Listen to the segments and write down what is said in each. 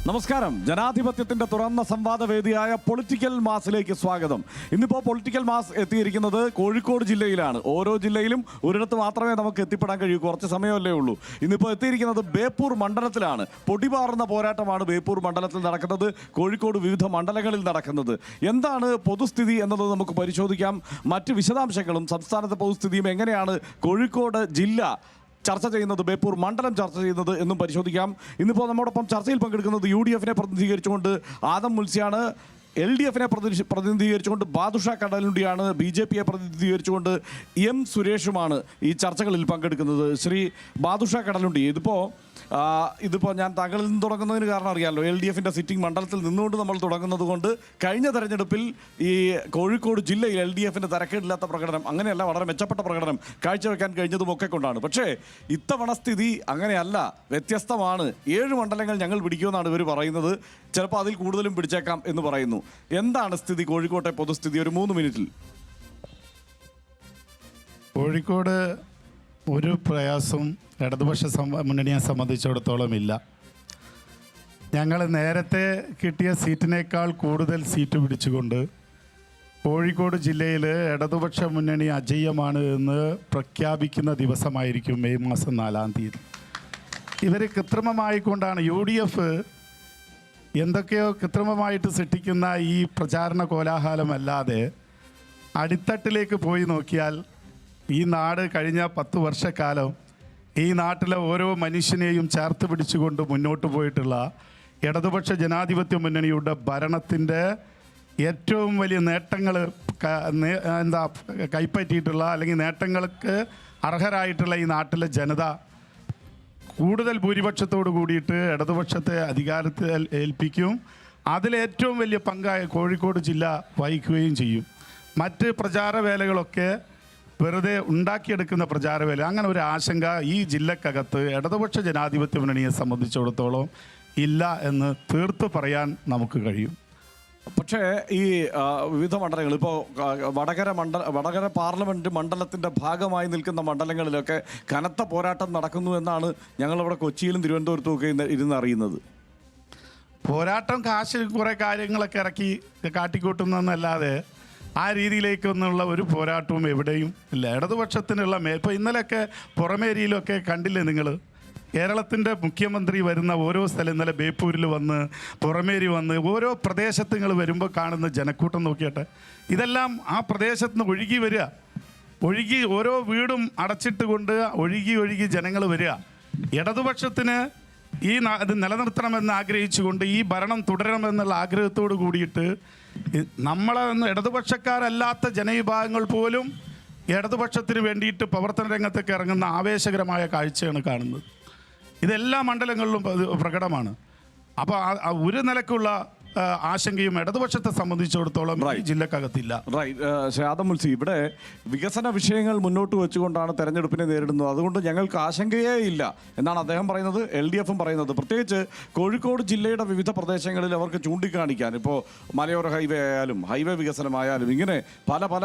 നമസ്കാരം. ജനാധിപത്യത്തിന്റെ തുറന്ന സംവാദവേദിയായ പൊളിറ്റിക്കൽ മാസിലേക്ക് സ്വാഗതം. ഇന്നിപ്പോൾ പൊളിറ്റിക്കൽ മാസ് എത്തിയിരിക്കുന്നത് കോഴിക്കോട് ജില്ലയിലാണ്. ഓരോ ജില്ലയിലും ഒരിടത്ത് മാത്രമേ നമുക്ക് എത്തിപ്പെടാൻ കഴിയൂ, കുറച്ച് സമയമല്ലേ ഉള്ളൂ. ഇന്നിപ്പോൾ എത്തിയിരിക്കുന്നത് ബേപ്പൂർ മണ്ഡലത്തിലാണ്. പൊടിപാറുന്ന പോരാട്ടമാണ് ബേപ്പൂർ മണ്ഡലത്തിൽ നടക്കുന്നത്, കോഴിക്കോട് വിവിധ മണ്ഡലങ്ങളിൽ നടക്കുന്നത്. എന്താണ് പൊതുസ്ഥിതി എന്നത് നമുക്ക് പരിശോധിക്കാം. മറ്റ് വിശദാംശങ്ങളും സംസ്ഥാനത്തെ പൊതുസ്ഥിതിയും എങ്ങനെയാണ് കോഴിക്കോട് ജില്ല ചർച്ച ചെയ്യുന്നത്, ബേപ്പൂർ മണ്ഡലം ചർച്ച ചെയ്യുന്നത് എന്നും പരിശോധിക്കാം. ഇന്നിപ്പോൾ നമ്മോടൊപ്പം ചർച്ചയിൽ പങ്കെടുക്കുന്നത് UDF-നെ പ്രതിനിധീകരിച്ചുകൊണ്ട് ആദം മുൽസിയാണ്, LDF-നെ പ്രതിനിധീകരിച്ചുകൊണ്ട് ബാദുഷ കടലുണ്ടിയാണ്, BJP-യെ പ്രതിനിധീകരിച്ചുകൊണ്ട് M സുരേഷുമാണ് ഈ ചർച്ചകളിൽ പങ്കെടുക്കുന്നത്. ശ്രീ ബാദുഷ കടലുണ്ടി, ഇതിപ്പോൾ ഞാൻ താങ്കളിൽ നിന്ന് തുടങ്ങുന്നതിന് കാരണം അറിയാമല്ലോ, LDF-ന്റെ സിറ്റിംഗ് മണ്ഡലത്തിൽ നിന്നുകൊണ്ട് നമ്മൾ തുടങ്ങുന്നത് കൊണ്ട് കഴിഞ്ഞ തെരഞ്ഞെടുപ്പിൽ ഈ കോഴിക്കോട് ജില്ലയിൽ LDF-ന് തരക്കേടില്ലാത്ത പ്രകടനം, അങ്ങനെയല്ല വളരെ മെച്ചപ്പെട്ട പ്രകടനം കാഴ്ചവെക്കാൻ കഴിഞ്ഞതുമൊക്കെ കൊണ്ടാണ്. പക്ഷേ ഇത്തവണ സ്ഥിതി അങ്ങനെയല്ല, വ്യത്യസ്തമാണ്. 7 മണ്ഡലങ്ങൾ ഞങ്ങൾ പിടിക്കുമെന്നാണ് ഇവർ പറയുന്നത്, ചിലപ്പോൾ അതിൽ കൂടുതലും പിടിച്ചേക്കാം എന്ന് പറയുന്നു. എന്താണ് സ്ഥിതി, കോഴിക്കോട്ടെ പൊതുസ്ഥിതി ഒരു 3 മിനിറ്റിൽ? കോഴിക്കോട് ഒരു പ്രയാസം ഇടതുപക്ഷ മുന്നണിയെ സംബന്ധിച്ചിടത്തോളം ഇല്ല. ഞങ്ങൾ നേരത്തെ കിട്ടിയ സീറ്റിനേക്കാൾ കൂടുതൽ സീറ്റ് പിടിച്ചുകൊണ്ട് കോഴിക്കോട് ജില്ലയിൽ ഇടതുപക്ഷ മുന്നണി അജയ്യമാണ് എന്ന് പ്രഖ്യാപിക്കുന്ന ദിവസമായിരിക്കും മെയ് മാസം 4-ാം തീയതി. ഇവർ കൃത്രിമമായിക്കൊണ്ടാണ് UDF എന്തൊക്കെയോ കൃത്രിമമായിട്ട് സൃഷ്ടിക്കുന്ന ഈ പ്രചാരണ കോലാഹലമല്ലാതെ അടിത്തട്ടിലേക്ക് പോയി നോക്കിയാൽ ഈ നാട് കഴിഞ്ഞ 10 വർഷക്കാലം ഈ നാട്ടിലെ ഓരോ മനുഷ്യനെയും ചേർത്ത് പിടിച്ചുകൊണ്ട് മുന്നോട്ട് പോയിട്ടുള്ള ഇടതുപക്ഷ ജനാധിപത്യ മുന്നണിയുടെ ഭരണത്തിൻ്റെ ഏറ്റവും വലിയ നേട്ടങ്ങൾ കൈപ്പറ്റിയിട്ടുള്ള അല്ലെങ്കിൽ നേട്ടങ്ങൾക്ക് അർഹരായിട്ടുള്ള ഈ നാട്ടിലെ ജനത കൂടുതൽ ഭൂരിപക്ഷത്തോട് കൂടിയിട്ട് ഇടതുപക്ഷത്തെ അധികാരത്തിൽ ഏൽപ്പിക്കും. അതിലേറ്റവും വലിയ പങ്കായ കോഴിക്കോട് ജില്ല വഹിക്കുകയും ചെയ്യും. മറ്റ് പ്രചാരവേലകളൊക്കെ വെറുതെ ഉണ്ടാക്കിയെടുക്കുന്ന പ്രചാരവേല, അങ്ങനെ ഒരു ആശങ്ക ഈ ജില്ലക്കകത്ത് ഇടതുപക്ഷ ജനാധിപത്യ മുന്നണിയെ സംബന്ധിച്ചിടത്തോളം ഇല്ല എന്ന് തീർത്ത് പറയാൻ നമുക്ക് കഴിയും. പക്ഷേ ഈ വിവിധ മണ്ഡലങ്ങൾ, ഇപ്പോൾ വടകര പാർലമെൻറ്റ് മണ്ഡലത്തിൻ്റെ ഭാഗമായി നിൽക്കുന്ന മണ്ഡലങ്ങളിലൊക്കെ കനത്ത പോരാട്ടം നടക്കുന്നു എന്നാണ് ഞങ്ങളിവിടെ കൊച്ചിയിലും തിരുവനന്തപുരത്തും ഒക്കെ ഇരുന്ന് അറിയുന്നത്. പോരാട്ടം കാശ് കുറേ കാര്യങ്ങളൊക്കെ ഇറക്കി കാട്ടിക്കൂട്ടുന്നതെന്നല്ലാതെ ആ രീതിയിലേക്കൊന്നുള്ള ഒരു പോരാട്ടവും എവിടെയും ഇല്ല. ഇടതുപക്ഷത്തിനുള്ള ഇപ്പോൾ ഇന്നലെയൊക്കെ പുറമേരിയിലൊക്കെ കണ്ടില്ലേ നിങ്ങൾ, കേരളത്തിൻ്റെ മുഖ്യമന്ത്രി വരുന്ന ഓരോ സ്ഥലം, ഇന്നലെ ബേപ്പൂരിൽ വന്ന് പുറമേരി വന്ന് ഓരോ പ്രദേശത്ത് നിങ്ങൾ വരുമ്പോൾ കാണുന്ന ജനക്കൂട്ടം നോക്കിയട്ടെ. ഇതെല്ലാം ആ പ്രദേശത്ത് നിന്ന് ഒഴുകി ഓരോ വീടും അടച്ചിട്ട് കൊണ്ട് ഒഴുകി ജനങ്ങൾ വരിക. ഇടതുപക്ഷത്തിന് ഇത് നിലനിർത്തണമെന്ന് ആഗ്രഹിച്ചുകൊണ്ട് ഈ ഭരണം തുടരണമെന്നുള്ള ആഗ്രഹത്തോട് കൂടിയിട്ട് നമ്മളെന്ന് ഇടതുപക്ഷക്കാരല്ലാത്ത ജനവിഭാഗങ്ങൾ പോലും ഇടതുപക്ഷത്തിന് വേണ്ടിയിട്ട് പ്രവർത്തന രംഗത്തേക്ക് ഇറങ്ങുന്ന ആവേശകരമായ കാഴ്ചയാണ് കാണുന്നത്. ഇതെല്ലാ മണ്ഡലങ്ങളിലും പ്രകടമാണ്. അപ്പോൾ ഒരു നിലക്കുള്ള ആശങ്കയും ഇടതുപക്ഷത്തെ സംബന്ധിച്ചിടത്തോളം ജില്ലക്കകത്തില്ല. ആദം മുൽസി, ഇവിടെ വികസന വിഷയങ്ങൾ മുന്നോട്ട് വെച്ചുകൊണ്ടാണ് തെരഞ്ഞെടുപ്പിനെ നേരിടുന്നത്, അതുകൊണ്ട് ഞങ്ങൾക്ക് ആശങ്കയേ ഇല്ല എന്നാണ് അദ്ദേഹം പറയുന്നത്, LDF-ഉം പറയുന്നത്. പ്രത്യേകിച്ച് കോഴിക്കോട് ജില്ലയുടെ വിവിധ പ്രദേശങ്ങളിൽ അവർക്ക് ചൂണ്ടിക്കാണിക്കാൻ, ഇപ്പോൾ മലയോര ഹൈവേ ആയാലും ഹൈവേ വികസനമായാലും ഇങ്ങനെ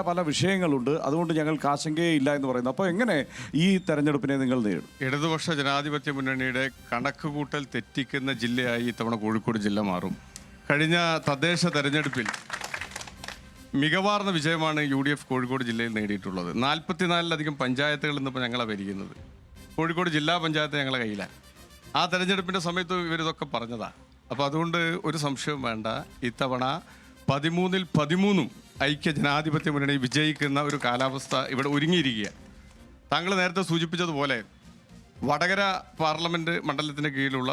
പല വിഷയങ്ങളുണ്ട്, അതുകൊണ്ട് ഞങ്ങൾക്ക് ആശങ്കയേ ഇല്ല എന്ന് പറയുന്നത്. അപ്പോൾ എങ്ങനെ ഈ തെരഞ്ഞെടുപ്പിനെ നിങ്ങൾ നേരിടും? ഇടതുപക്ഷ ജനാധിപത്യ മുന്നണിയുടെ കണക്കുകൂട്ടൽ തെറ്റിക്കുന്ന ജില്ലയായി ഇത്തവണ കോഴിക്കോട് ജില്ല മാറും. കഴിഞ്ഞ തദ്ദേശ തെരഞ്ഞെടുപ്പിൽ മികവാർന്ന വിജയമാണ് UDF കോഴിക്കോട് ജില്ലയിൽ നേടിയിട്ടുള്ളത്. 44-ലധികം പഞ്ചായത്തുകൾ ഇന്നിപ്പോൾ ഞങ്ങളാണ് ഭരിക്കുന്നത്. കോഴിക്കോട് ജില്ലാ പഞ്ചായത്ത് ഞങ്ങളെ കയ്യിലാണ്. ആ തെരഞ്ഞെടുപ്പിൻ്റെ സമയത്ത് ഇവരിതൊക്കെ പറഞ്ഞതാണ്. അപ്പോൾ അതുകൊണ്ട് ഒരു സംശയവും വേണ്ട, ഇത്തവണ 13-ൽ 13 ഐക്യ ജനാധിപത്യ മുന്നണി വിജയിക്കുന്ന ഒരു കാലാവസ്ഥ ഇവിടെ ഒരുങ്ങിയിരിക്കുക. താങ്കൾ നേരത്തെ സൂചിപ്പിച്ചതുപോലെ വടകര പാർലമെൻറ്റ് മണ്ഡലത്തിന് കീഴിലുള്ള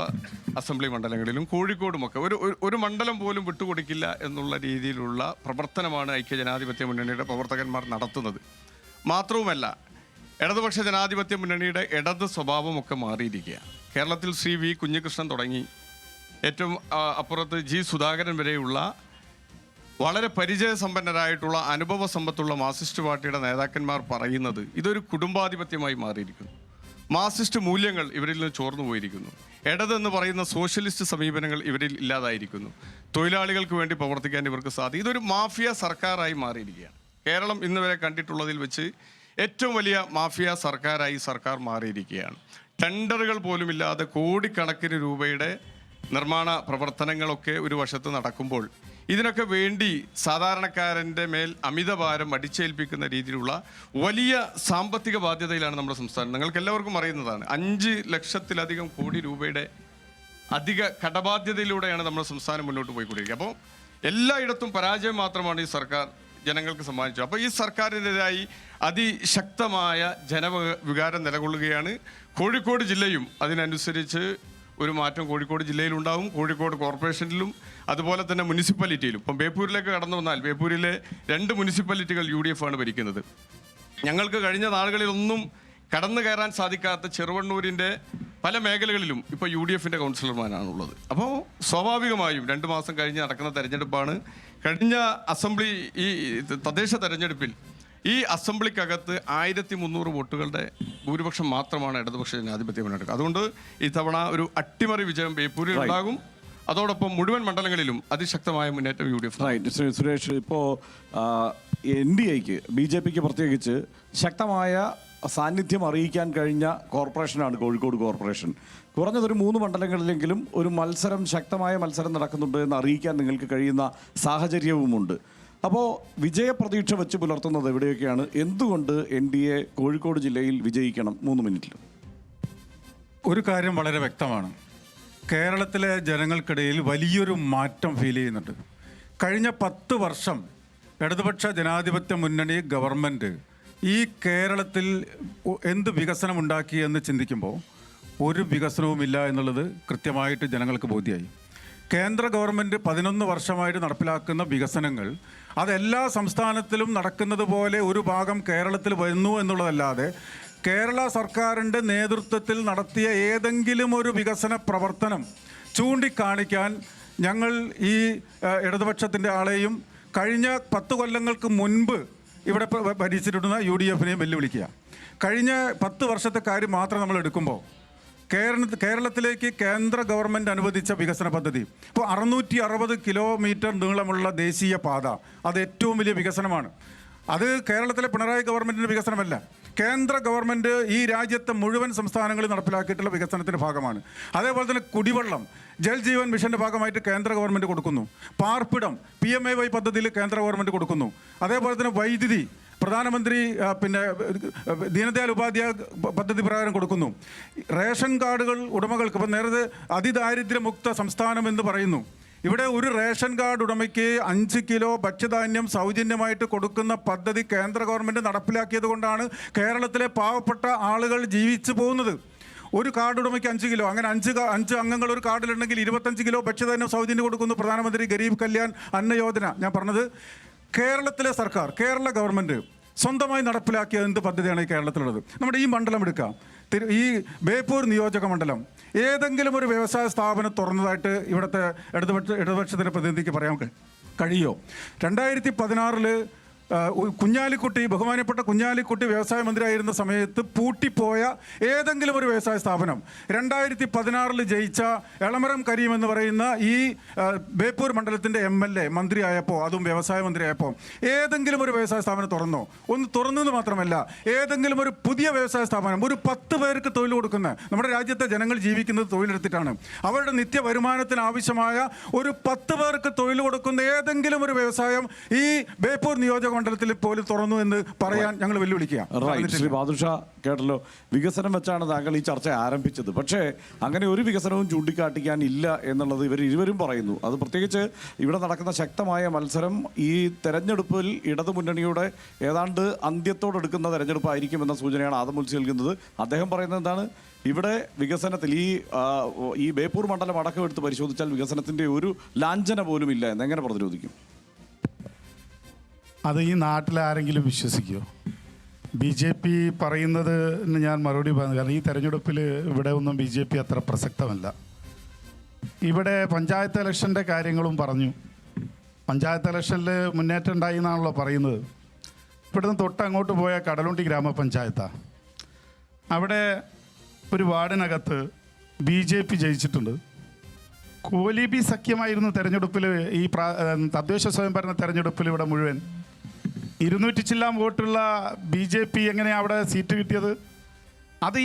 അസംബ്ലി മണ്ഡലങ്ങളിലും കോഴിക്കോടുമൊക്കെ ഒരു മണ്ഡലം പോലും വിട്ടുകൊടുക്കില്ല എന്നുള്ള രീതിയിലുള്ള പ്രവർത്തനമാണ് ഐക്യജനാധിപത്യ മുന്നണിയുടെ പ്രവർത്തകന്മാർ നടത്തുന്നത്. മാത്രവുമല്ല, ഇടതുപക്ഷ ജനാധിപത്യ മുന്നണിയുടെ ഇടത് സ്വഭാവമൊക്കെ മാറിയിരിക്കുക. കേരളത്തിൽ ശ്രീ V കുഞ്ഞികൃഷ്ണൻ തുടങ്ങി ഏറ്റവും അപ്പുറത്ത് G സുധാകരൻ വരെയുള്ള വളരെ പരിചയസമ്പന്നരായിട്ടുള്ള അനുഭവ സമ്പത്തുള്ള മാർക്സിസ്റ്റ് പാർട്ടിയുടെ നേതാക്കന്മാർ പറയുന്നത് ഇതൊരു കുടുംബാധിപത്യമായി മാറിയിരിക്കുന്നു. മാർക്സിസ്റ്റ് മൂല്യങ്ങൾ ഇവരിൽ നിന്ന് ചോർന്നു പോയിരിക്കുന്നു. ഇടതെന്ന് പറയുന്ന സോഷ്യലിസ്റ്റ് സമീപനങ്ങൾ ഇവരിൽ ഇല്ലാതായിരിക്കുന്നു. തൊഴിലാളികൾക്ക് വേണ്ടി പ്രവർത്തിക്കാൻ ഇവർക്ക് സാധിക്കും. ഇതൊരു മാഫിയ സർക്കാരായി മാറിയിരിക്കുകയാണ്. കേരളം ഇന്ന് വരെ കണ്ടിട്ടുള്ളതിൽ വെച്ച് ഏറ്റവും വലിയ മാഫിയ സർക്കാരായി സർക്കാർ മാറിയിരിക്കുകയാണ്. ടെൻഡറുകൾ പോലുമില്ലാതെ കോടിക്കണക്കിന് രൂപയുടെ നിർമ്മാണ പ്രവർത്തനങ്ങളൊക്കെ ഒരു വശത്ത് നടക്കുമ്പോൾ ഇതിനൊക്കെ വേണ്ടി സാധാരണക്കാരൻ്റെ മേൽ അമിതഭാരം അടിച്ചേൽപ്പിക്കുന്ന രീതിയിലുള്ള വലിയ സാമ്പത്തിക ബാധ്യതയിലാണ് നമ്മുടെ സംസ്ഥാനം. നിങ്ങൾക്ക് എല്ലാവർക്കും അറിയുന്നതാണ്, 5 ലക്ഷത്തിലധികം കോടി രൂപയുടെ അധിക കടബാധ്യതയിലൂടെയാണ് നമ്മുടെ സംസ്ഥാനം മുന്നോട്ട് പോയിക്കൊണ്ടിരിക്കുക. അപ്പോൾ എല്ലായിടത്തും പരാജയം മാത്രമാണ് ഈ സർക്കാർ ജനങ്ങൾക്ക് സമ്മാനിച്ചത്. അപ്പോൾ ഈ സർക്കാരിനെതിരായി അതിശക്തമായ ജനവികാരം നിലകൊള്ളുകയാണ്. കോഴിക്കോട് ജില്ലയും അതിനനുസരിച്ച് ഒരു മാറ്റം കോഴിക്കോട് ജില്ലയിലുണ്ടാവും, കോഴിക്കോട് കോർപ്പറേഷനിലും അതുപോലെ തന്നെ മുനിസിപ്പാലിറ്റിയിലും. ഇപ്പം ബേപ്പൂരിലേക്ക് കടന്നു വന്നാൽ ബേപ്പൂരിലെ 2 മുനിസിപ്പാലിറ്റികൾ UDF ആണ് ഭരിക്കുന്നത്. ഞങ്ങൾക്ക് കഴിഞ്ഞ നാളുകളിലൊന്നും കടന്നു കയറാൻ സാധിക്കാത്ത ചെറുവണ്ണൂരിൻ്റെ പല മേഖലകളിലും ഇപ്പോൾ UDFൻ്റെ കൗൺസിലർമാരാണുള്ളത്. അപ്പോൾ സ്വാഭാവികമായും 2 മാസം കഴിഞ്ഞ് നടക്കുന്ന തെരഞ്ഞെടുപ്പാണ്. കഴിഞ്ഞ അസംബ്ലി ഈ തദ്ദേശ തെരഞ്ഞെടുപ്പിൽ ഈ അസംബ്ലിക്കകത്ത് 1300 വോട്ടുകളുടെ ഭൂരിപക്ഷം മാത്രമാണ് ഇടതുപക്ഷ ജനാധിപത്യ മുന്നേറ്റം. അതുകൊണ്ട് ഇത്തവണ ഒരു അട്ടിമറി വിജയം ബേപ്പൂരിൽ ഉണ്ടാകും. അതോടൊപ്പം മുഴുവൻ മണ്ഡലങ്ങളിലും അതിശക്തമായ മുന്നേറ്റം UDF. സുരേഷ്, ഇപ്പോൾ NDAക്ക് BJPക്ക് പ്രത്യേകിച്ച് ശക്തമായ സാന്നിധ്യം അറിയിക്കാൻ കഴിഞ്ഞ കോർപ്പറേഷനാണ് കോഴിക്കോട് കോർപ്പറേഷൻ. കുറഞ്ഞതൊരു 3 മണ്ഡലങ്ങളിലെങ്കിലും ഒരു ശക്തമായ മത്സരം നടക്കുന്നുണ്ട് എന്ന് അറിയിക്കാൻ നിങ്ങൾക്ക് കഴിയുന്ന സാഹചര്യവുമുണ്ട്. അപ്പോൾ വിജയപ്രതീക്ഷ വെച്ച് പുലർത്തുന്നത് എവിടെയൊക്കെയാണ്? എന്തുകൊണ്ട് NDA കോഴിക്കോട് ജില്ലയിൽ വിജയിക്കണം? 3 മിനിറ്റിൽ. ഒരു കാര്യം വളരെ വ്യക്തമാണ്. കേരളത്തിലെ ജനങ്ങൾക്കിടയിൽ വലിയൊരു മാറ്റം ഫീൽ ചെയ്യുന്നുണ്ട്. കഴിഞ്ഞ 10 വർഷം ഇടതുപക്ഷ ജനാധിപത്യ മുന്നണി ഗവൺമെൻറ് ഈ കേരളത്തിൽ എന്ത് വികസനം ഉണ്ടാക്കി എന്ന് ചിന്തിക്കുമ്പോൾ ഒരു വികസനവുമില്ല എന്നുള്ളത് കൃത്യമായിട്ട് ജനങ്ങൾക്ക് ബോധ്യമായി. കേന്ദ്ര ഗവൺമെൻറ് 11 വർഷമായിട്ട് നടപ്പിലാക്കുന്ന വികസനങ്ങൾ അതെല്ലാ സംസ്ഥാനത്തിലും നടക്കുന്നത് പോലെ ഒരു ഭാഗം കേരളത്തിൽ വരുന്നു എന്നുള്ളതല്ലാതെ കേരള സർക്കാരിൻ്റെ നേതൃത്വത്തിൽ നടത്തിയ ഏതെങ്കിലും ഒരു വികസന പ്രവർത്തനം ചൂണ്ടിക്കാണിക്കാൻ ഞങ്ങൾ ഈ ഇടതുപക്ഷത്തിൻ്റെ ആളെയും കഴിഞ്ഞ 10 കൊല്ലങ്ങൾക്ക് മുൻപ് ഇവിടെ ഭരിച്ചിട്ടുള്ള UDFനെയും വെല്ലുവിളിക്കുക. കഴിഞ്ഞ 10 വർഷത്തെ കാര്യം മാത്രം നമ്മൾ എടുക്കുമ്പോൾ കേരളത്തിലേക്ക് കേന്ദ്ര ഗവൺമെൻറ് അനുവദിച്ച വികസന പദ്ധതി ഇപ്പോൾ 660 കിലോമീറ്റർ നീളമുള്ള ദേശീയ പാത, അത് ഏറ്റവും വലിയ വികസനമാണ്. അത് കേരളത്തിലെ പിണറായി ഗവൺമെൻറ്റിൻ്റെ വികസനമല്ല, കേന്ദ്ര ഗവൺമെൻറ് ഈ രാജ്യത്തെ മുഴുവൻ സംസ്ഥാനങ്ങളിൽ നടപ്പിലാക്കിയിട്ടുള്ള വികസനത്തിൻ്റെ ഭാഗമാണ്. അതേപോലെ തന്നെ കുടിവെള്ളം ജൽ ജീവൻ മിഷൻ്റെ ഭാഗമായിട്ട് കേന്ദ്ര ഗവൺമെൻറ് കൊടുക്കുന്നു. പാർപ്പിടം PMAY പദ്ധതിയിൽ കേന്ദ്ര ഗവൺമെൻറ് കൊടുക്കുന്നു. അതേപോലെ തന്നെ വൈദ്യുതി പ്രധാനമന്ത്രി ദീനദയാൽ ഉപാധ്യായ പദ്ധതി പ്രകാരം കൊടുക്കുന്നു. റേഷൻ കാർഡുകൾ ഉടമകൾക്ക് ഇപ്പം നേരത്തെ അതിദാരിദ്ര്യമുക്ത സംസ്ഥാനം എന്ന് പറയുന്നു. ഇവിടെ ഒരു റേഷൻ കാർഡ് ഉടമയ്ക്ക് 5 കിലോ ഭക്ഷ്യധാന്യം സൗജന്യമായിട്ട് കൊടുക്കുന്ന പദ്ധതി കേന്ദ്ര ഗവൺമെൻറ് നടപ്പിലാക്കിയത് കൊണ്ടാണ് കേരളത്തിലെ പാവപ്പെട്ട ആളുകൾ ജീവിച്ചു പോകുന്നത്. ഒരു കാർഡ് ഉടമയ്ക്ക് 5 കിലോ, അങ്ങനെ 5 അംഗങ്ങൾ ഒരു കാർഡിലുണ്ടെങ്കിൽ 25 കിലോ ഭക്ഷ്യധാന്യം സൗജന്യം കൊടുക്കുന്നു പ്രധാനമന്ത്രി ഗരീബ് കല്യാൺ അന്ന യോജന. ഞാൻ പറഞ്ഞത് കേരളത്തിലെ സർക്കാർ, കേരള ഗവൺമെൻറ് സ്വന്തമായി നടപ്പിലാക്കിയ എന്ത് പദ്ധതിയാണ് ഈ കേരളത്തിലുള്ളത്? നമ്മുടെ ഈ മണ്ഡലം എടുക്കാം, ഈ ബേപ്പൂർ നിയോജക മണ്ഡലം. ഏതെങ്കിലും ഒരു വ്യവസായ സ്ഥാപനം തുറന്നതായിട്ട് ഇവിടുത്തെ ഇടതുപക്ഷത്തിൻ്റെ പ്രതിനിധിക്ക് പറയാൻ കഴിയുമോ? 2016 കുഞ്ഞാലിക്കുട്ടി, ബഹുമാനപ്പെട്ട കുഞ്ഞാലിക്കുട്ടി വ്യവസായ മന്ത്രിയായിരുന്ന സമയത്ത് പൂട്ടിപ്പോയ ഏതെങ്കിലും ഒരു വ്യവസായ സ്ഥാപനം 2016 ജയിച്ച എളമരം കരീം എന്ന് പറയുന്ന ഈ ബേപ്പൂർ മണ്ഡലത്തിൻ്റെ MLA മന്ത്രിയായപ്പോൾ, അതും വ്യവസായ മന്ത്രിയായപ്പോൾ ഏതെങ്കിലും ഒരു വ്യവസായ സ്ഥാപനം തുറന്നോ? ഒന്ന് തുറന്നെന്ന് മാത്രമല്ല, ഏതെങ്കിലും ഒരു പുതിയ വ്യവസായ സ്ഥാപനം ഒരു 10 പേർക്ക് തൊഴിൽ കൊടുക്കുന്ന, നമ്മുടെ രാജ്യത്തെ ജനങ്ങൾ ജീവിക്കുന്നത് തൊഴിലെടുത്തിട്ടാണ്, അവരുടെ നിത്യ വരുമാനത്തിന് ആവശ്യമായ ഒരു 10 പേർക്ക് തൊഴിൽ കൊടുക്കുന്ന ഏതെങ്കിലും ഒരു വ്യവസായം ഈ ബേപ്പൂർ നിയോജക മണ്ഡലത്തിൽ പോലും തുറന്നു എന്ന് പറയാൻ ഞങ്ങൾ വെല്ലുവിളിക്കുക. ശ്രീ ബാദുഷാ, കേട്ടല്ലോ, വികസനം വെച്ചാണ് താങ്കൾ ഈ ചർച്ച ആരംഭിച്ചത്. പക്ഷേ അങ്ങനെ ഒരു വികസനവും ചൂണ്ടിക്കാട്ടിക്കാൻ ഇല്ല എന്നുള്ളത് ഇരുവരും പറയുന്നു. അത് പ്രത്യേകിച്ച് ഇവിടെ നടക്കുന്ന ശക്തമായ മത്സരം ഈ തെരഞ്ഞെടുപ്പിൽ ഇടതുമുന്നണിയുടെ ഏതാണ്ട് അന്ത്യത്തോടെടുക്കുന്ന തെരഞ്ഞെടുപ്പായിരിക്കുമെന്ന സൂചനയാണ് ആദം മുൽസി നൽകുന്നത്. അദ്ദേഹം പറയുന്നത് എന്താണ്? ഇവിടെ വികസനത്തിൽ ഈ ബേപ്പൂർ മണ്ഡലം അടക്കം എടുത്ത് പരിശോധിച്ചാൽ വികസനത്തിൻ്റെ ഒരു ലാഞ്ചന പോലും ഇല്ല എന്ന് എങ്ങനെ പ്രതിരോധിക്കും? അത് ഈ നാട്ടിലാരെങ്കിലും വിശ്വസിക്കുമോ? BJP പറയുന്നത് ഞാൻ മറുപടി പറഞ്ഞു. കാരണം ഈ തെരഞ്ഞെടുപ്പിൽ ഇവിടെ ഒന്നും BJP അത്ര പ്രസക്തമല്ല. ഇവിടെ പഞ്ചായത്ത് ഇലക്ഷൻ്റെ കാര്യങ്ങളും പറഞ്ഞു. പഞ്ചായത്ത് ഇലക്ഷനിൽ മുന്നേറ്റം ഉണ്ടായി എന്നാണല്ലോ പറയുന്നത്. ഇവിടുന്ന് തൊട്ടങ്ങോട്ട് പോയ കടലുണ്ടി ഗ്രാമപഞ്ചായത്താണ്. അവിടെ ഒരു വാർഡിനകത്ത് BJP ജയിച്ചിട്ടുണ്ട്. കോലീബി സഖ്യമായിരുന്നു തെരഞ്ഞെടുപ്പിൽ, ഈ തദ്ദേശ സ്വയംഭരണ തെരഞ്ഞെടുപ്പിൽ ഇവിടെ മുഴുവൻ 200 ചില്ലാൻ വോട്ടുള്ള BJP എങ്ങനെയാണ് അവിടെ സീറ്റ് കിട്ടിയത്? അത്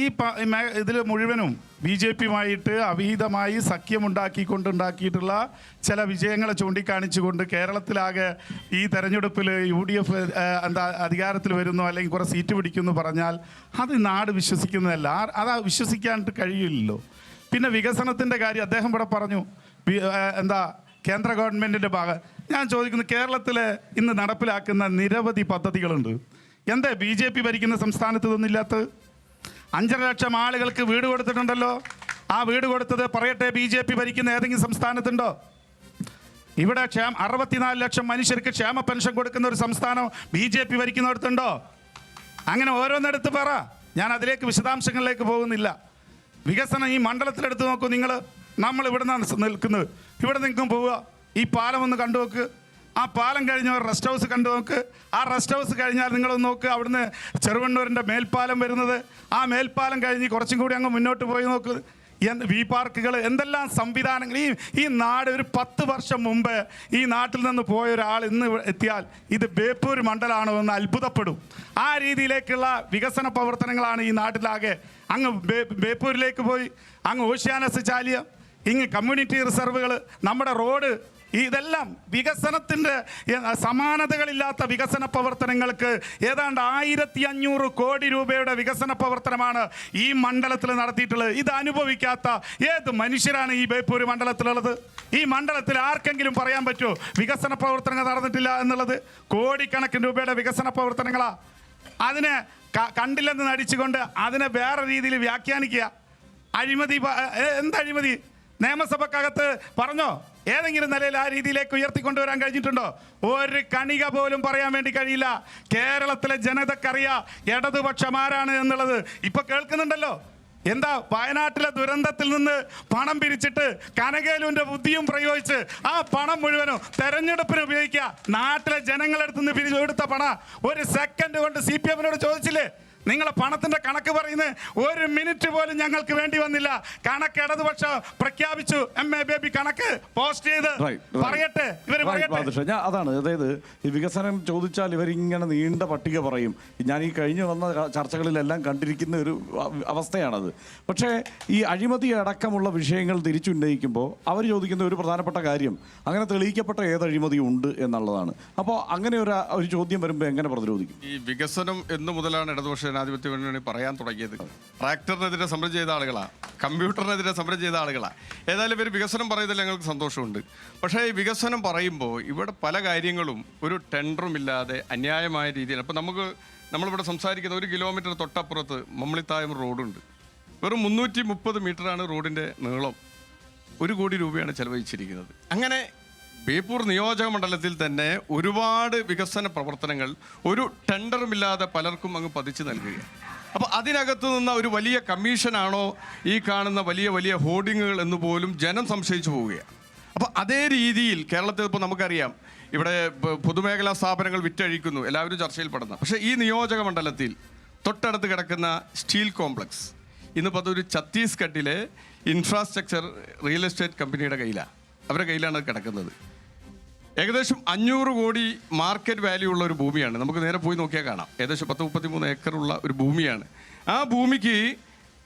ഇതിൽ മുഴുവനും BJP-യുമായിട്ട് അവിഹിതമായി സഖ്യമുണ്ടാക്കിയിട്ടുള്ള ചില വിജയങ്ങളെ ചൂണ്ടിക്കാണിച്ചുകൊണ്ട് കേരളത്തിലാകെ ഈ തെരഞ്ഞെടുപ്പിൽ UDF അധികാരത്തിൽ വരുന്നു അല്ലെങ്കിൽ കുറേ സീറ്റ് പിടിക്കുമെന്ന് പറഞ്ഞാൽ അത് നാട് വിശ്വസിക്കുന്നതല്ല. അത് വിശ്വസിക്കാനായിട്ട് കഴിയില്ലല്ലോ. പിന്നെ വികസനത്തിൻ്റെ കാര്യം അദ്ദേഹം ഇവിടെ പറഞ്ഞു, കേന്ദ്ര ഗവൺമെൻറ്റിൻ്റെ ഭാഗം. ഞാൻ ചോദിക്കുന്നു, കേരളത്തിൽ ഇന്ന് നടപ്പിലാക്കുന്ന നിരവധി പദ്ധതികളുണ്ട്. എന്താ BJP ഭരിക്കുന്ന സംസ്ഥാനത്ത് ഇതൊന്നുമില്ലാത്തത്? 5.5 ലക്ഷം ആളുകൾക്ക് വീട് കൊടുത്തിട്ടുണ്ടല്ലോ. ആ വീട് കൊടുത്തത് പറയട്ടെ, BJP ഭരിക്കുന്ന ഏതെങ്കിലും സംസ്ഥാനത്തുണ്ടോ? ഇവിടെ 64 ലക്ഷം മനുഷ്യർക്ക് ക്ഷേമ പെൻഷൻ കൊടുക്കുന്ന ഒരു സംസ്ഥാനം BJP ഭരിക്കുന്നിടത്തുണ്ടോ? അങ്ങനെ ഓരോന്നെടുത്ത് പറ. ഞാൻ അതിലേക്ക് വിശദാംശങ്ങളിലേക്ക് പോകുന്നില്ല. വികസനം ഈ മണ്ഡലത്തിലെടുത്ത് നോക്കൂ നിങ്ങൾ. നമ്മൾ ഇവിടെ നിന്നാണ് നിൽക്കുന്നത്. ഇവിടെ നിൽക്കും പോവുക, ഈ പാലം ഒന്ന് കണ്ടു നോക്ക്. ആ പാലം കഴിഞ്ഞ ഒരു റെസ്റ്റ് ഹൗസ് കണ്ടു നോക്ക്. ആ റെസ്റ്റ് ഹൗസ് കഴിഞ്ഞാൽ നിങ്ങളൊന്ന് നോക്ക്, അവിടുന്ന് ചെറുവണ്ണൂരിൻ്റെ മേൽപ്പാലം വരുന്നത്. ആ മേൽപ്പാലം കഴിഞ്ഞ് കുറച്ചും കൂടി അങ്ങ് മുന്നോട്ട് പോയി നോക്ക്. വി പാർക്കുകൾ, എന്തെല്ലാം സംവിധാനങ്ങൾ. ഈ നാട് ഒരു 10 വർഷം മുമ്പ് ഈ നാട്ടിൽ നിന്ന് പോയ ഒരാൾ ഇന്ന് എത്തിയാൽ ഇത് ബേപ്പൂർ മണ്ഡലമാണോ എന്ന് അത്ഭുതപ്പെടും. ആ രീതിയിലേക്കുള്ള വികസന പ്രവർത്തനങ്ങളാണ് ഈ നാട്ടിലാകെ. അങ്ങ് ബേപ്പൂരിലേക്ക് പോയി, അങ്ങ് ഓഷ്യാനസ് ചാലിയം, ഇങ്ങ് കമ്മ്യൂണിറ്റി റിസർവുകൾ, നമ്മുടെ റോഡ്, ഇതെല്ലാം വികസനത്തിൻ്റെ സമാനതകളില്ലാത്ത വികസന പ്രവർത്തനങ്ങൾക്ക് ഏതാണ്ട് 1500 കോടി രൂപയുടെ വികസന പ്രവർത്തനമാണ് ഈ മണ്ഡലത്തിൽ നടത്തിയിട്ടുള്ളത്. ഇത് അനുഭവിക്കാത്ത ഏത് മനുഷ്യരാണ് ഈ ബേപ്പൂർ മണ്ഡലത്തിലുള്ളത്? ഈ മണ്ഡലത്തിൽ ആർക്കെങ്കിലും പറയാൻ പറ്റുമോ വികസന പ്രവർത്തനങ്ങൾ നടന്നിട്ടില്ല എന്നുള്ളത്? കോടിക്കണക്കിന് രൂപയുടെ വികസന പ്രവർത്തനങ്ങളാ. അതിനെ കണ്ടില്ലെന്ന് നടിച്ചുകൊണ്ട് അതിനെ വേറെ രീതിയിൽ വ്യാഖ്യാനിക്കുക. അഴിമതി, എന്തഴിമതി? നിയമസഭക്കകത്ത് പറഞ്ഞോ? ഏതെങ്കിലും നിലയിൽ ആ രീതിയിലേക്ക് ഉയർത്തിക്കൊണ്ടുവരാൻ കഴിഞ്ഞിട്ടുണ്ടോ? ഒരു കണിക പോലും പറയാൻ വേണ്ടി കഴിയില്ല. കേരളത്തിലെ ജനതക്കറിയാം ഇടതുപക്ഷമാരാണ് എന്നുള്ളത്. ഇപ്പൊ കേൾക്കുന്നുണ്ടല്ലോ. എന്താ, വയനാട്ടിലെ ദുരന്തത്തിൽ നിന്ന് പണം പിരിച്ചിട്ട് കനകേലുവിന്റെ ബുദ്ധിയും പ്രയോഗിച്ച് ആ പണം മുഴുവനും തെരഞ്ഞെടുപ്പിന് ഉപയോഗിക്കുക. നാട്ടിലെ ജനങ്ങളെടുത്ത് നിന്ന് പിരിച്ചെടുത്ത പണം ഒരു സെക്കൻഡ് കൊണ്ട് CPM-നോട് ചോദിച്ചില്ലേ? നിങ്ങളെ പണത്തിന്റെ കണക്ക് പറയുന്നത് 1 മിനിറ്റ് പോലും ഞങ്ങൾക്ക് വേണ്ടി വന്നില്ല. കണക്ക് ഇടതുപക്ഷം പ്രഖ്യാപിച്ചു. MA ബേബി കണക്ക് പോസ്റ്റ് ചെയ്ത് പറയട്ടെ, ഇവർ പറയട്ടെ. അതാണ്, അതായത് ഈ വികസനം ചോദിച്ചാൽ ഇവരിങ്ങനെ നീണ്ട പട്ടിക പറയും. ഞാൻ ഈ കഴിഞ്ഞു വന്ന ചർച്ചകളിലെല്ലാം കണ്ടിരിക്കുന്ന ഒരു അവസ്ഥയാണത്. പക്ഷേ ഈ അഴിമതി അടക്കമുള്ള വിഷയങ്ങൾ തിരിച്ചുന്നയിക്കുമ്പോൾ അവർ ചോദിക്കുന്ന ഒരു പ്രധാനപ്പെട്ട കാര്യം, അങ്ങനെ തെളിയിക്കപ്പെട്ട ഏത് അഴിമതി ഉണ്ട് എന്നുള്ളതാണ്. അപ്പോൾ അങ്ങനെ ഒരു ചോദ്യം വരുമ്പോൾ എങ്ങനെ പ്രതിരോധിക്കും? ഈ വികസനം എന്നു മുതലാണ് ഇടതുപക്ഷ ജനാധിപത്യ മുന്നണി പറയാൻ തുടങ്ങിയത്. ട്രാക്ടറിനെതിരെ സമരം ചെയ്ത ആളുകളാണ്, കമ്പ്യൂട്ടറിനെതിരെ സമരം ചെയ്ത ആളുകളാണ്. ഏതായാലും ഇവർ വികസനം പറയുന്നതിൽ ഞങ്ങൾക്ക് സന്തോഷമുണ്ട്. പക്ഷേ ഈ വികസനം പറയുമ്പോൾ ഇവിടെ പല കാര്യങ്ങളും ഒരു ടെൻഡറും ഇല്ലാതെ അന്യായമായ രീതിയിൽ. അപ്പോൾ നമ്മളിവിടെ സംസാരിക്കുന്ന 1 കിലോമീറ്റർ തൊട്ടപ്പുറത്ത് മമ്മളിത്തായം റോഡുണ്ട്. വെറും 330 മീറ്ററാണ് റോഡിൻ്റെ നീളം. 1 കോടി രൂപയാണ് ചെലവഴിച്ചിരിക്കുന്നത്. അങ്ങനെ ബേപ്പൂർ നിയോജക മണ്ഡലത്തിൽ തന്നെ ഒരുപാട് വികസന പ്രവർത്തനങ്ങൾ ഒരു ടെൻഡറുമില്ലാതെ പലർക്കും അങ്ങ് പതിച്ചു നൽകുകയാണ്. അപ്പോൾ അതിനകത്ത് നിന്ന ഒരു വലിയ കമ്മീഷനാണോ ഈ കാണുന്ന വലിയ വലിയ ഹോർഡിങ്ങുകൾ എന്ന് പോലും ജനം സംശയിച്ചു പോവുകയാണ്. അപ്പോൾ അതേ രീതിയിൽ കേരളത്തിൽ ഇപ്പോൾ നമുക്കറിയാം, ഇവിടെ പൊതുമേഖലാ സ്ഥാപനങ്ങൾ വിറ്റഴിക്കുന്നു, എല്ലാവരും ചർച്ചയിൽപ്പെടുന്ന. പക്ഷേ ഈ നിയോജക മണ്ഡലത്തിൽ തൊട്ടടുത്ത് കിടക്കുന്ന സ്റ്റീൽ കോംപ്ലക്സ് ഇന്നിപ്പോൾ അതൊരു ഛത്തീസ്ഗഡിലെ ഇൻഫ്രാസ്ട്രക്ചർ റിയൽ എസ്റ്റേറ്റ് കമ്പനിയുടെ കയ്യിലാണ്, അവരുടെ കയ്യിലാണ് കിടക്കുന്നത്. ഏകദേശം 500 കോടി മാർക്കറ്റ് വാല്യൂ ഉള്ള ഒരു ഭൂമിയാണ്. നമുക്ക് നേരെ പോയി നോക്കിയാൽ കാണാം. ഏകദേശം 10-33 ഏക്കറുള്ള ഒരു ഭൂമിയാണ്. ആ ഭൂമിക്ക്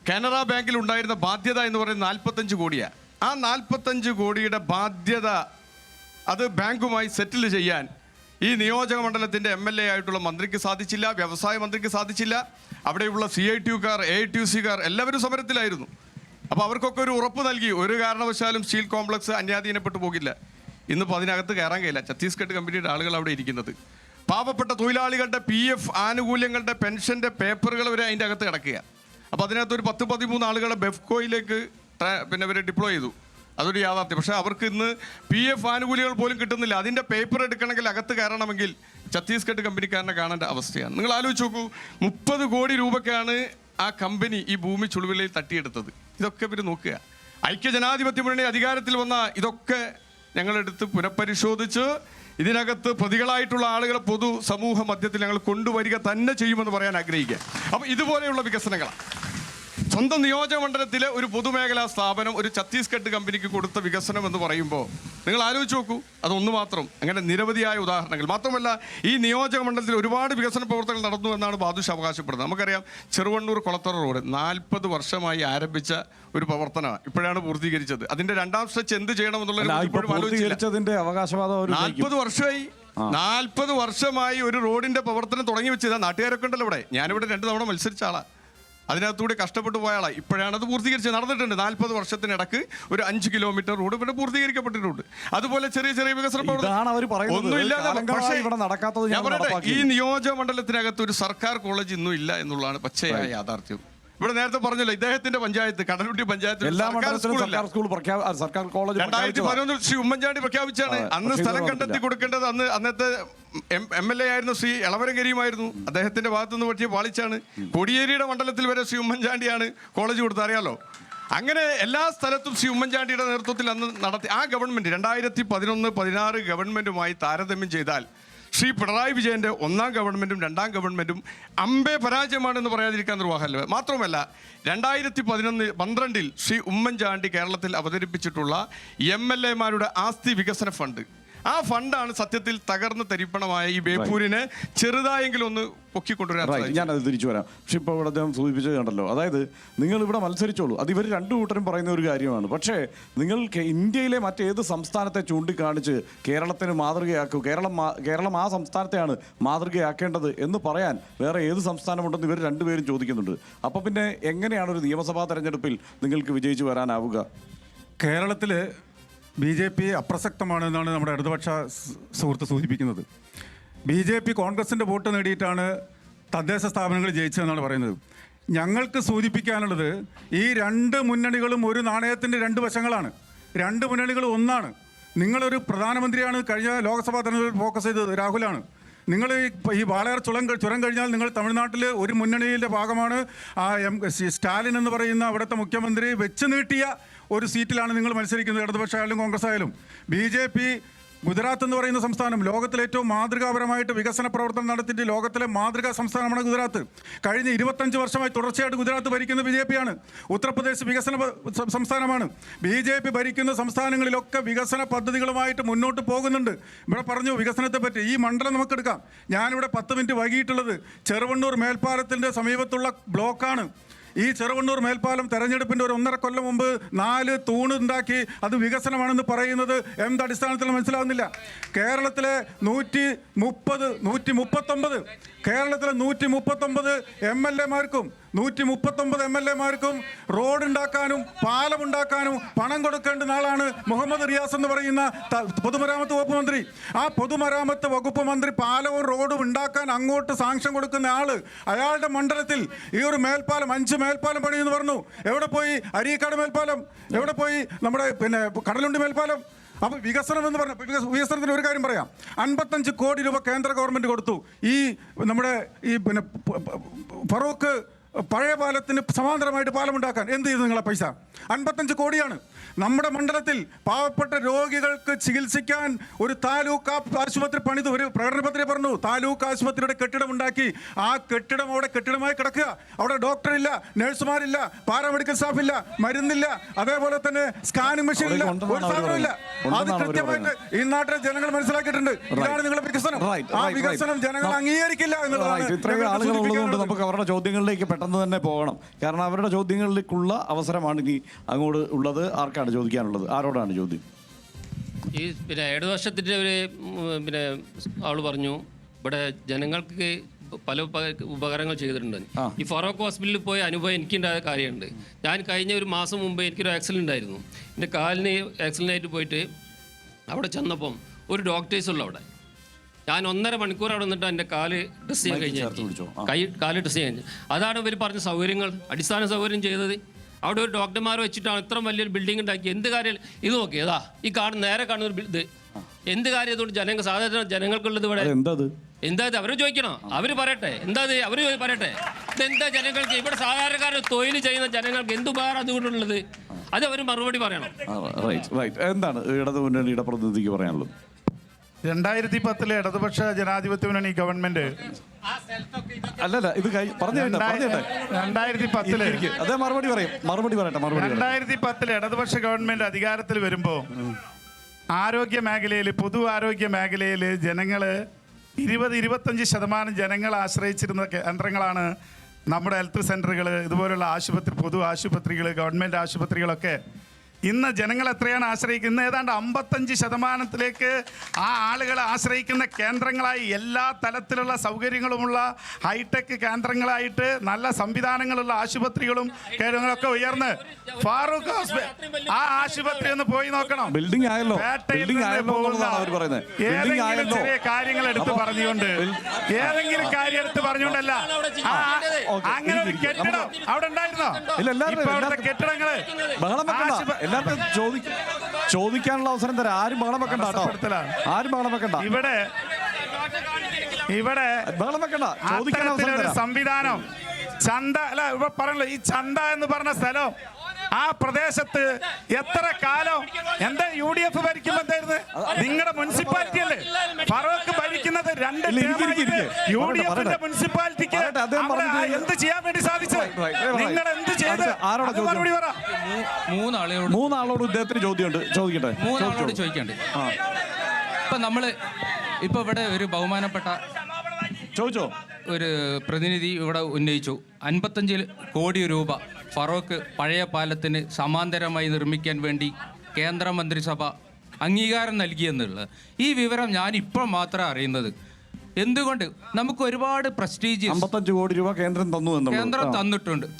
കാനറ ബാങ്കിൽ ഉണ്ടായിരുന്ന ബാധ്യത എന്ന് പറയുന്നത് 45 കോടിയാണ്. ആ 45 കോടിയുടെ ബാധ്യത അത് ബാങ്കുമായി സെറ്റിൽ ചെയ്യാൻ ഈ നിയോജക മണ്ഡലത്തിൻ്റെ MLA ആയിട്ടുള്ള മന്ത്രിക്ക് സാധിച്ചില്ല, വ്യവസായ മന്ത്രിക്ക് സാധിച്ചില്ല. അവിടെയുള്ള CITU-കാർ, AITUC-കാർ എല്ലാവരും സമരത്തിലായിരുന്നു. അപ്പോൾ അവർക്കൊക്കെ ഒരു ഉറപ്പ് നൽകി, ഒരു കാരണവശാലും സ്റ്റീൽ കോംപ്ലക്സ് അന്യാധീനപ്പെട്ടു പോകില്ല. ഇന്നിപ്പോൾ അതിനകത്ത് കയറാൻ കഴിയില്ല. ഛത്തീസ്ഗഡ് കമ്പനിയുടെ ആളുകൾ അവിടെ ഇരിക്കുന്നത്. പാവപ്പെട്ട തൊഴിലാളികളുടെ PF ആനുകൂല്യങ്ങളുടെ പെൻഷൻ്റെ പേപ്പറുകൾ വരെ അതിൻ്റെ അകത്ത് കിടക്കുക. അപ്പോൾ അതിനകത്ത് ഒരു 10-13 ആളുകളെ ബെഫ്കോയിലേക്ക് പിന്നെ ഇവർ ഡിപ്ലോയ് ചെയ്തു. അതൊരു യാഥാർത്ഥ്യം. പക്ഷേ അവർക്ക് ഇന്ന് PF ആനുകൂല്യങ്ങൾ പോലും കിട്ടുന്നില്ല. അതിൻ്റെ പേപ്പർ എടുക്കണമെങ്കിൽ അകത്ത് കയറണമെങ്കിൽ ഛത്തീസ്ഗഡ് കമ്പനിക്കാരനെ കാണേണ്ട അവസ്ഥയാണ്. നിങ്ങൾ ആലോചിച്ച് നോക്കൂ, 30 കോടി രൂപയ്ക്കാണ് ആ കമ്പനി ഈ ഭൂമി ചുളുവിലയിൽ തട്ടിയെടുത്തത്. ഇതൊക്കെ ഇവർ നോക്കുക. ഐക്യജനാധിപത്യ മുന്നണി അധികാരത്തിൽ വന്ന ഇതൊക്കെ ഞങ്ങളെടുത്ത് പുനഃപരിശോധിച്ച് ഇതിനകത്ത് പ്രതികളായിട്ടുള്ള ആളുകളെ പൊതു സമൂഹ മധ്യത്തിൽ ഞങ്ങൾ കൊണ്ടുവരിക തന്നെ ചെയ്യുമെന്ന് പറയാൻ ആഗ്രഹിക്കുക. അപ്പോൾ ഇതുപോലെയുള്ള വികസനങ്ങളാണ്. സ്വന്തം നിയോജക മണ്ഡലത്തിലെ ഒരു പൊതുമേഖലാ സ്ഥാപനം ഒരു ഛത്തീസ്ഗഡ് കമ്പനിക്ക് കൊടുത്ത വികസനം എന്ന് പറയുമ്പോൾ നിങ്ങൾ ആലോചിച്ച് നോക്കൂ, അതൊന്നു മാത്രം. അങ്ങനെ നിരവധിയായ ഉദാഹരണങ്ങൾ. മാത്രമല്ല, ഈ നിയോജക മണ്ഡലത്തിൽ ഒരുപാട് വികസന പ്രവർത്തനങ്ങൾ നടന്നു എന്നാണ് ബാദുഷ അവകാശപ്പെടുന്നത്. നമുക്കറിയാം, ചെറുവണ്ണൂർ കൊളത്തറ റോഡ് 40 വർഷമായി ആരംഭിച്ച ഒരു പ്രവർത്തനമാണ്, ഇപ്പോഴാണ് പൂർത്തീകരിച്ചത്. അതിന്റെ രണ്ടാം സ്ട്രെച്ച് എന്ത് ചെയ്യണമെന്നുള്ള 40 വർഷമായി 40 വർഷമായി ഒരു റോഡിന്റെ പ്രവർത്തനം തുടങ്ങി വെച്ചതാ. നാട്ടുകാരൊക്കെ ഉണ്ടല്ലോ ഇവിടെ. ഞാനിവിടെ 2 തവണ മത്സരിച്ച ആളാണ്, അതിനകത്തൂടെ കഷ്ടപ്പെട്ടു പോയ ആളാണ്. ഇപ്പോഴാണ് അത് പൂർത്തീകരിച്ചത്. നടന്നിട്ടുണ്ട് 40 വർഷത്തിനിടക്ക് ഒരു 5 കിലോമീറ്റർ റോഡ് ഇവിടെ പൂർത്തീകരിക്കപ്പെട്ടിട്ടുണ്ട്. അതുപോലെ ചെറിയ ചെറിയ വികസന പ്രവർത്തനം ഒന്നുമില്ലാതെ. പക്ഷേ ഞാൻ പറയട്ടെ, ഈ നിയോജക മണ്ഡലത്തിനകത്ത് ഒരു സർക്കാർ കോളേജ് ഇന്നും ഇല്ല എന്നുള്ളതാണ് പച്ചയായ യാഥാർത്ഥ്യം. ഇവിടെ നേരത്തെ പറഞ്ഞല്ലോ, ഇദ്ദേഹത്തിന്റെ പഞ്ചായത്ത് കടലുണ്ടി പഞ്ചായത്ത് 2011 ശ്രീ ഉമ്മൻചാണ്ടി പ്രഖ്യാപിച്ചാണ്. അന്ന് സ്ഥലം കണ്ടെത്തി കൊടുക്കേണ്ടത് അന്നത്തെ MLA ആയിരുന്നു ശ്രീ എളവരം കരീമായിരുന്നു. അദ്ദേഹത്തിന്റെ ഭാഗത്തുനിന്ന് പറ്റിയ പാളിച്ചാണ്. കോടിയേരിയുടെ മണ്ഡലത്തിൽ വരെ ശ്രീ ഉമ്മൻചാണ്ടിയാണ് കോളേജ് കൊടുത്തത്, അറിയാലോ. അങ്ങനെ എല്ലാ സ്ഥലത്തും ശ്രീ ഉമ്മൻചാണ്ടിയുടെ നേതൃത്വത്തിൽ അന്ന് നടത്തി. ആ ഗവൺമെന്റ് 2011-16 ഗവൺമെന്റുമായി താരതമ്യം ചെയ്താൽ ശ്രീ പിണറായി വിജയന്റെ 1ാം ഗവൺമെന്റും 2ാം ഗവൺമെന്റും അമ്പേ പരാജയമാണെന്ന് പറയാതിരിക്കാൻ നിർവാഹമല്ല. മാത്രമല്ല, 2012 ശ്രീ ഉമ്മൻചാണ്ടി കേരളത്തിൽ അവതരിപ്പിച്ചിട്ടുള്ള MLA-മാരുടെ ആസ്തി വികസന ഫണ്ട്, ആ ഫണ്ടാണ് സത്യത്തിൽ തകർന്ന് തരിപ്പണമായ ഈ ബേപ്പൂരിനെ ചെറുതായെങ്കിലും ഒന്ന് പൊക്കിക്കൊണ്ടുവരാൻ. ഞാനത് തിരിച്ചു വരാം. പക്ഷെ ഇപ്പോൾ ഇവിടെ അദ്ദേഹം സൂചിപ്പിച്ചത് കണ്ടല്ലോ, അതായത് നിങ്ങൾ ഇവിടെ മത്സരിച്ചോളൂ, അത് ഇവർ 2 കൂട്ടരും പറയുന്ന ഒരു കാര്യമാണ്. പക്ഷേ നിങ്ങൾ ഇന്ത്യയിലെ മറ്റേത് സംസ്ഥാനത്തെ ചൂണ്ടിക്കാണിച്ച് കേരളത്തിന് മാതൃകയാക്കൂ, കേരളം ആ സംസ്ഥാനത്തെയാണ് മാതൃകയാക്കേണ്ടത് എന്ന് പറയാൻ വേറെ ഏത് സംസ്ഥാനമുണ്ടെന്ന് ഇവർ 2 പേരും ചോദിക്കുന്നുണ്ട്. അപ്പോൾ പിന്നെ എങ്ങനെയാണ് ഒരു നിയമസഭാ തെരഞ്ഞെടുപ്പിൽ നിങ്ങൾക്ക് വിജയിച്ചു വരാനാവുക? കേരളത്തിൽ BJP അപ്രസക്തമാണെന്നാണ് നമ്മുടെ ഇടതുപക്ഷ സുഹൃത്ത് സൂചിപ്പിക്കുന്നത്. BJP കോൺഗ്രസിൻ്റെ വോട്ട് നേടിയിട്ടാണ് തദ്ദേശ സ്ഥാപനങ്ങൾ ജയിച്ചതെന്നാണ് പറയുന്നത്. ഞങ്ങൾക്ക് സൂചിപ്പിക്കാനുള്ളത്, ഈ 2 മുന്നണികളും ഒരു നാണയത്തിൻ്റെ 2 വശങ്ങളാണ്. 2 മുന്നണികൾ ഒന്നാണ്. നിങ്ങളൊരു പ്രധാനമന്ത്രിയാണ് കഴിഞ്ഞ ലോക്സഭാ തെരഞ്ഞെടുപ്പിൽ ഫോക്കസ് ചെയ്തത് രാഹുലാണ്. നിങ്ങൾ ഈ വാളയാർ ചുരം കഴിഞ്ഞാൽ നിങ്ങൾ തമിഴ്നാട്ടിൽ ഒരു മുന്നണിയുടെ ഭാഗമാണ്. സ്റ്റാലിൻ എന്ന് പറയുന്ന അവിടുത്തെ മുഖ്യമന്ത്രി വെച്ച് നീട്ടിയ ഒരു സീറ്റിലാണ് നിങ്ങൾ മത്സരിക്കുന്നത്. ഇടതുപക്ഷ ആയാലും കോൺഗ്രസ് ആയാലും. BJP ഗുജറാത്ത് എന്ന് പറയുന്ന സംസ്ഥാനം ലോകത്തിലെ ഏറ്റവും മാതൃകാപരമായിട്ട് വികസന പ്രവർത്തനം നടത്തിയിട്ട് ലോകത്തിലെ മാതൃകാ സംസ്ഥാനമാണ് ഗുജറാത്ത്. കഴിഞ്ഞ 25 വർഷമായി തുടർച്ചയായിട്ട് ഗുജറാത്ത് ഭരിക്കുന്ന BJP ആണ്. ഉത്തർപ്രദേശ് വികസന സംസ്ഥാനമാണ്. BJP ഭരിക്കുന്ന സംസ്ഥാനങ്ങളിലൊക്കെ വികസന പദ്ധതികളുമായിട്ട് മുന്നോട്ട് പോകുന്നുണ്ട്. ഇവിടെ പറഞ്ഞു വികസനത്തെ പറ്റി. ഈ മണ്ഡലം നമുക്കെടുക്കാം. ഞാനിവിടെ 10 മിനിറ്റ് വൈകിട്ടുള്ളത് ചെറുവണ്ണൂർ മേൽപ്പാലത്തിൻ്റെ സമീപത്തുള്ള ബ്ലോക്കാണ്. ഈ ചെറുവണ്ണൂർ മേൽപ്പാലം തെരഞ്ഞെടുപ്പിൻ്റെ ഒരു 1.5 കൊല്ലം മുമ്പ് 4 തൂണ് ഉണ്ടാക്കി അത് വികസനമാണെന്ന് പറയുന്നത് എന്തടിസ്ഥാനത്തിൽ മനസ്സിലാവുന്നില്ല. കേരളത്തിലെ 139 കേരളത്തിലെ 139 MLA-മാർക്കും 139 MLA-മാർക്കും റോഡ് ഉണ്ടാക്കാനും പാലം ഉണ്ടാക്കാനും പണം കൊടുക്കേണ്ട ആളാണ് മുഹമ്മദ് റിയാസ് എന്ന് പറയുന്ന പൊതുമരാമത്ത് വകുപ്പ് മന്ത്രി. ആ പൊതുമരാമത്ത് വകുപ്പ് മന്ത്രി പാലവും റോഡും ഉണ്ടാക്കാൻ അങ്ങോട്ട് സാങ്ഷൻ കൊടുക്കുന്ന ആള്, അയാളുടെ മണ്ഡലത്തിൽ ഈ ഒരു മേൽപ്പാലം 5 മേൽപ്പാലം പണിയെന്ന് പറഞ്ഞു. എവിടെ പോയി അരീക്കാട് മേൽപ്പാലം? എവിടെ പോയി നമ്മുടെ കടലുണ്ടി മേൽപ്പാലം? അപ്പോൾ വികസനം എന്ന് പറഞ്ഞ വികസനത്തിന് ഒരു കാര്യം പറയാം. 55 കോടി രൂപ കേന്ദ്ര ഗവൺമെൻറ് കൊടുത്തു ഈ നമ്മുടെ ഈ ഫറൂഖ് പഴയ പാലത്തിന് സമാന്തരമായിട്ട് പാലമുണ്ടാക്കാൻ. എന്ത് ചെയ്തു നിങ്ങളെ പൈസ? 55 കോടിയാണ്. നമ്മുടെ മണ്ഡലത്തിൽ പാവപ്പെട്ട രോഗികൾക്ക് ചികിത്സിക്കാൻ ഒരു താലൂക്ക് ആശുപത്രി പണിതു. ഒരു പ്രകടനപത്രിക പറഞ്ഞു താലൂക്ക് ആശുപത്രിയുടെ കെട്ടിടം ഉണ്ടാക്കി. ആ കെട്ടിടം അവിടെ കെട്ടിടമായി കിടക്കുക. അവിടെ ഡോക്ടറില്ല, നഴ്സുമാരില്ല, പാരാമെഡിക്കൽ സ്റ്റാഫില്ല, മരുന്നില്ല, അതേപോലെ തന്നെ സ്കാനിങ് മെഷീൻ ഇല്ല, ഒരു സാധനമില്ല. അത് കൃത്യമായിട്ട് ഈ നാട്ടിലെ ജനങ്ങൾ മനസ്സിലാക്കിയിട്ടുണ്ട്. ഇതാണ് നിങ്ങളുടെ വികസനം. ആ വികസനം ജനങ്ങൾ അംഗീകരിക്കില്ല എന്നുള്ളതാണ്. ഇത്രയും ആളുകൾ ഉള്ളതുകൊണ്ട് നമുക്ക് അവരുടെ ചോദ്യങ്ങളിലേക്ക് പെട്ടെന്ന് തന്നെ പോകണം. കാരണം അവരുടെ ചോദ്യങ്ങളിലേക്കുള്ള അവസരമാണ് ഇനി അങ്ങോട്ട് ഉള്ളത്. ആർക്കാണ് ചോദിക്കാനുള്ളത്? ആരോടാണ് ചോദ്യം? ഈ ഇടതുപക്ഷത്തിൻ്റെ ഒരു ആള് പറഞ്ഞു ഇവിടെ ജനങ്ങൾക്ക് പല ഉപകാരങ്ങൾ ചെയ്തിട്ടുണ്ട്. ഈ ഫറോക്ക് ഹോസ്പിറ്റലിൽ പോയ അനുഭവം എനിക്കുണ്ടായ കാര്യമുണ്ട്. ഞാൻ കഴിഞ്ഞ ഒരു മാസം മുമ്പ് എനിക്കൊരു ആക്സിഡൻ്റ് ഉണ്ടായിരുന്നു. എൻ്റെ കാലിന് ആക്സിഡൻ്റ് ആയിട്ട് പോയിട്ട് അവിടെ ചെന്നപ്പം ഒരു ഡോക്ടേഴ്സ് ഉള്ളു അവിടെ. ഞാൻ 1.5 മണിക്കൂർ അവിടെ നിന്നിട്ട് എൻ്റെ കാല് ഡ്രസ് ചെയ്യാൻ കഴിഞ്ഞു. കാല് ഡ്രസ് ചെയ്യാൻ കഴിഞ്ഞു. അതാണ് ഇവർ പറഞ്ഞ സൗകര്യങ്ങൾ, അടിസ്ഥാന സൗകര്യം ചെയ്തത്. അവിടെ ഒരു ഡോക്ടർമാർ വെച്ചിട്ടാണ് ഇത്ര വലിയൊരു ബിൽഡിംഗ് ഉണ്ടാക്കി. എന്ത് കാര്യം ഇത് നോക്കി, ഏതാ ഈ നേരെ കാണുന്ന ഒരു ഇത് എന്ത് കാര്യം? അതുകൊണ്ട് സാധാരണ ജനങ്ങൾക്കുള്ളത് ഇവിടെ എന്താ അവർ ചോദിക്കണം, അവർ പറയട്ടെ. എന്താ അവർ പറയട്ടെ. ഇതെന്താ ജനങ്ങൾക്ക് ഇവിടെ സാധാരണക്കാരെ തൊഴിൽ ചെയ്യുന്ന ജനങ്ങൾക്ക് എന്ത് ഉപകാരം അതുകൊണ്ടുള്ളത്? അത് അവർ മറുപടി പറയണം. എന്താണ് ഇടതു മുന്നണിയുടെ പ്രതിനിധിക്ക് പറയാനുള്ളത്? 2010 ഇടതുപക്ഷ ജനാധിപത്യ മുന്നണി ഗവൺമെന്റ് അല്ലല്ല ഇത് പറഞ്ഞു കേട്ടെ 2010 അതേ മറുപടി പറയട്ടെ 2010 ഇടതുപക്ഷ ഗവൺമെന്റ് അധികാരത്തിൽ വരുമ്പോൾ ആരോഗ്യ മേഖലയിൽ പൊതു ആരോഗ്യ മേഖലയിൽ ജനങ്ങൾ 20-25% ജനങ്ങൾ ആശ്രയിച്ചിരുന്ന കേന്ദ്രങ്ങളാണ് നമ്മുടെ ഹെൽത്ത് സെൻ്ററുകൾ, ഇതുപോലുള്ള പൊതു ആശുപത്രികൾ, ഗവൺമെൻറ് ആശുപത്രികളൊക്കെ. ഇന്ന് ജനങ്ങൾ എത്രയാണ് ആശ്രയിക്കുന്നത്? ഇന്ന് ഏതാണ്ട് 55% ആ ആളുകൾ ആശ്രയിക്കുന്ന കേന്ദ്രങ്ങളായി എല്ലാ തലത്തിലുള്ള സൗകര്യങ്ങളുമുള്ള ഹൈടെക് കേന്ദ്രങ്ങളായിട്ട് നല്ല സംവിധാനങ്ങളുള്ള ആശുപത്രികളും കേന്ദ്രങ്ങളൊക്കെ ഉയർന്ന് ഫാറൂഖ് ഹോസ്പിറ്റൽ ആ ആശുപത്രി ഒന്ന് പോയി നോക്കണം. ബിൽഡിംഗ് ആയല്ലോ ഏതെങ്കിലും ചെറിയ കാര്യങ്ങൾ എടുത്ത് പറഞ്ഞുകൊണ്ട് പറഞ്ഞുകൊണ്ടല്ല. അങ്ങനെ ഒരു കെട്ടിടം അവിടെ ഉണ്ടായിരുന്നോ? കെട്ടിടങ്ങള് ചോദിക്കാനുള്ള അവസരം തരാം. ആരും ബഹളം വെക്കണ്ട കേട്ടോ. ആരും ബഹളം വെക്കണ്ട. ഇവിടെ ബഹളം വെക്കണ്ട. ചോദിക്കാൻ അവസരം തരാം. സംവിധാനം ചന്ത അല്ല പറഞ്ഞല്ലോ, ഈ ചന്ത എന്ന് പറഞ്ഞ സ്ഥലം ആ പ്രദേശത്ത് എത്ര കാലം എന്താ UDF ഭരിക്കുമ്പോ എന്തായിരുന്നു? നിങ്ങളുടെ മുനിസിപ്പാലിറ്റി അല്ലേ ഫറൂഖ് ഭരിക്കുന്നത്? 2 UDF മുനിസിപ്പാലിറ്റിക്ക് എന്ത് ചെയ്യാൻ വേണ്ടി സാധിച്ചത്? നിങ്ങൾ എന്ത് ചെയ്ത്? മറുപടി പറ. മൂന്നാളോട് ഇദ്ദേഹത്തിന് ചോദ്യമുണ്ട്, ചോദിക്കട്ടെ. മൂന്നാളോട് ചോദിക്കണ്ടേ? ഇപ്പൊ ഇവിടെ ഒരു ബഹുമാനപ്പെട്ട ചോദിച്ചോ ഒരു പ്രതിനിധി ഇവിടെ ഉന്നയിച്ചു 55 കോടി രൂപ ഫറൂഖ് പഴയ പാലത്തിന് സമാന്തരമായി നിർമ്മിക്കാൻ വേണ്ടി കേന്ദ്രമന്ത്രിസഭ അംഗീകാരം നൽകിയെന്നുള്ളത്. ഈ വിവരം ഞാൻ ഇപ്പോൾ മാത്രമേ അറിയുന്നത്. എന്തുകൊണ്ട്? നമുക്ക് ഒരുപാട് പ്രസ്റ്റീജ് 55 കോടി രൂപ കേന്ദ്രം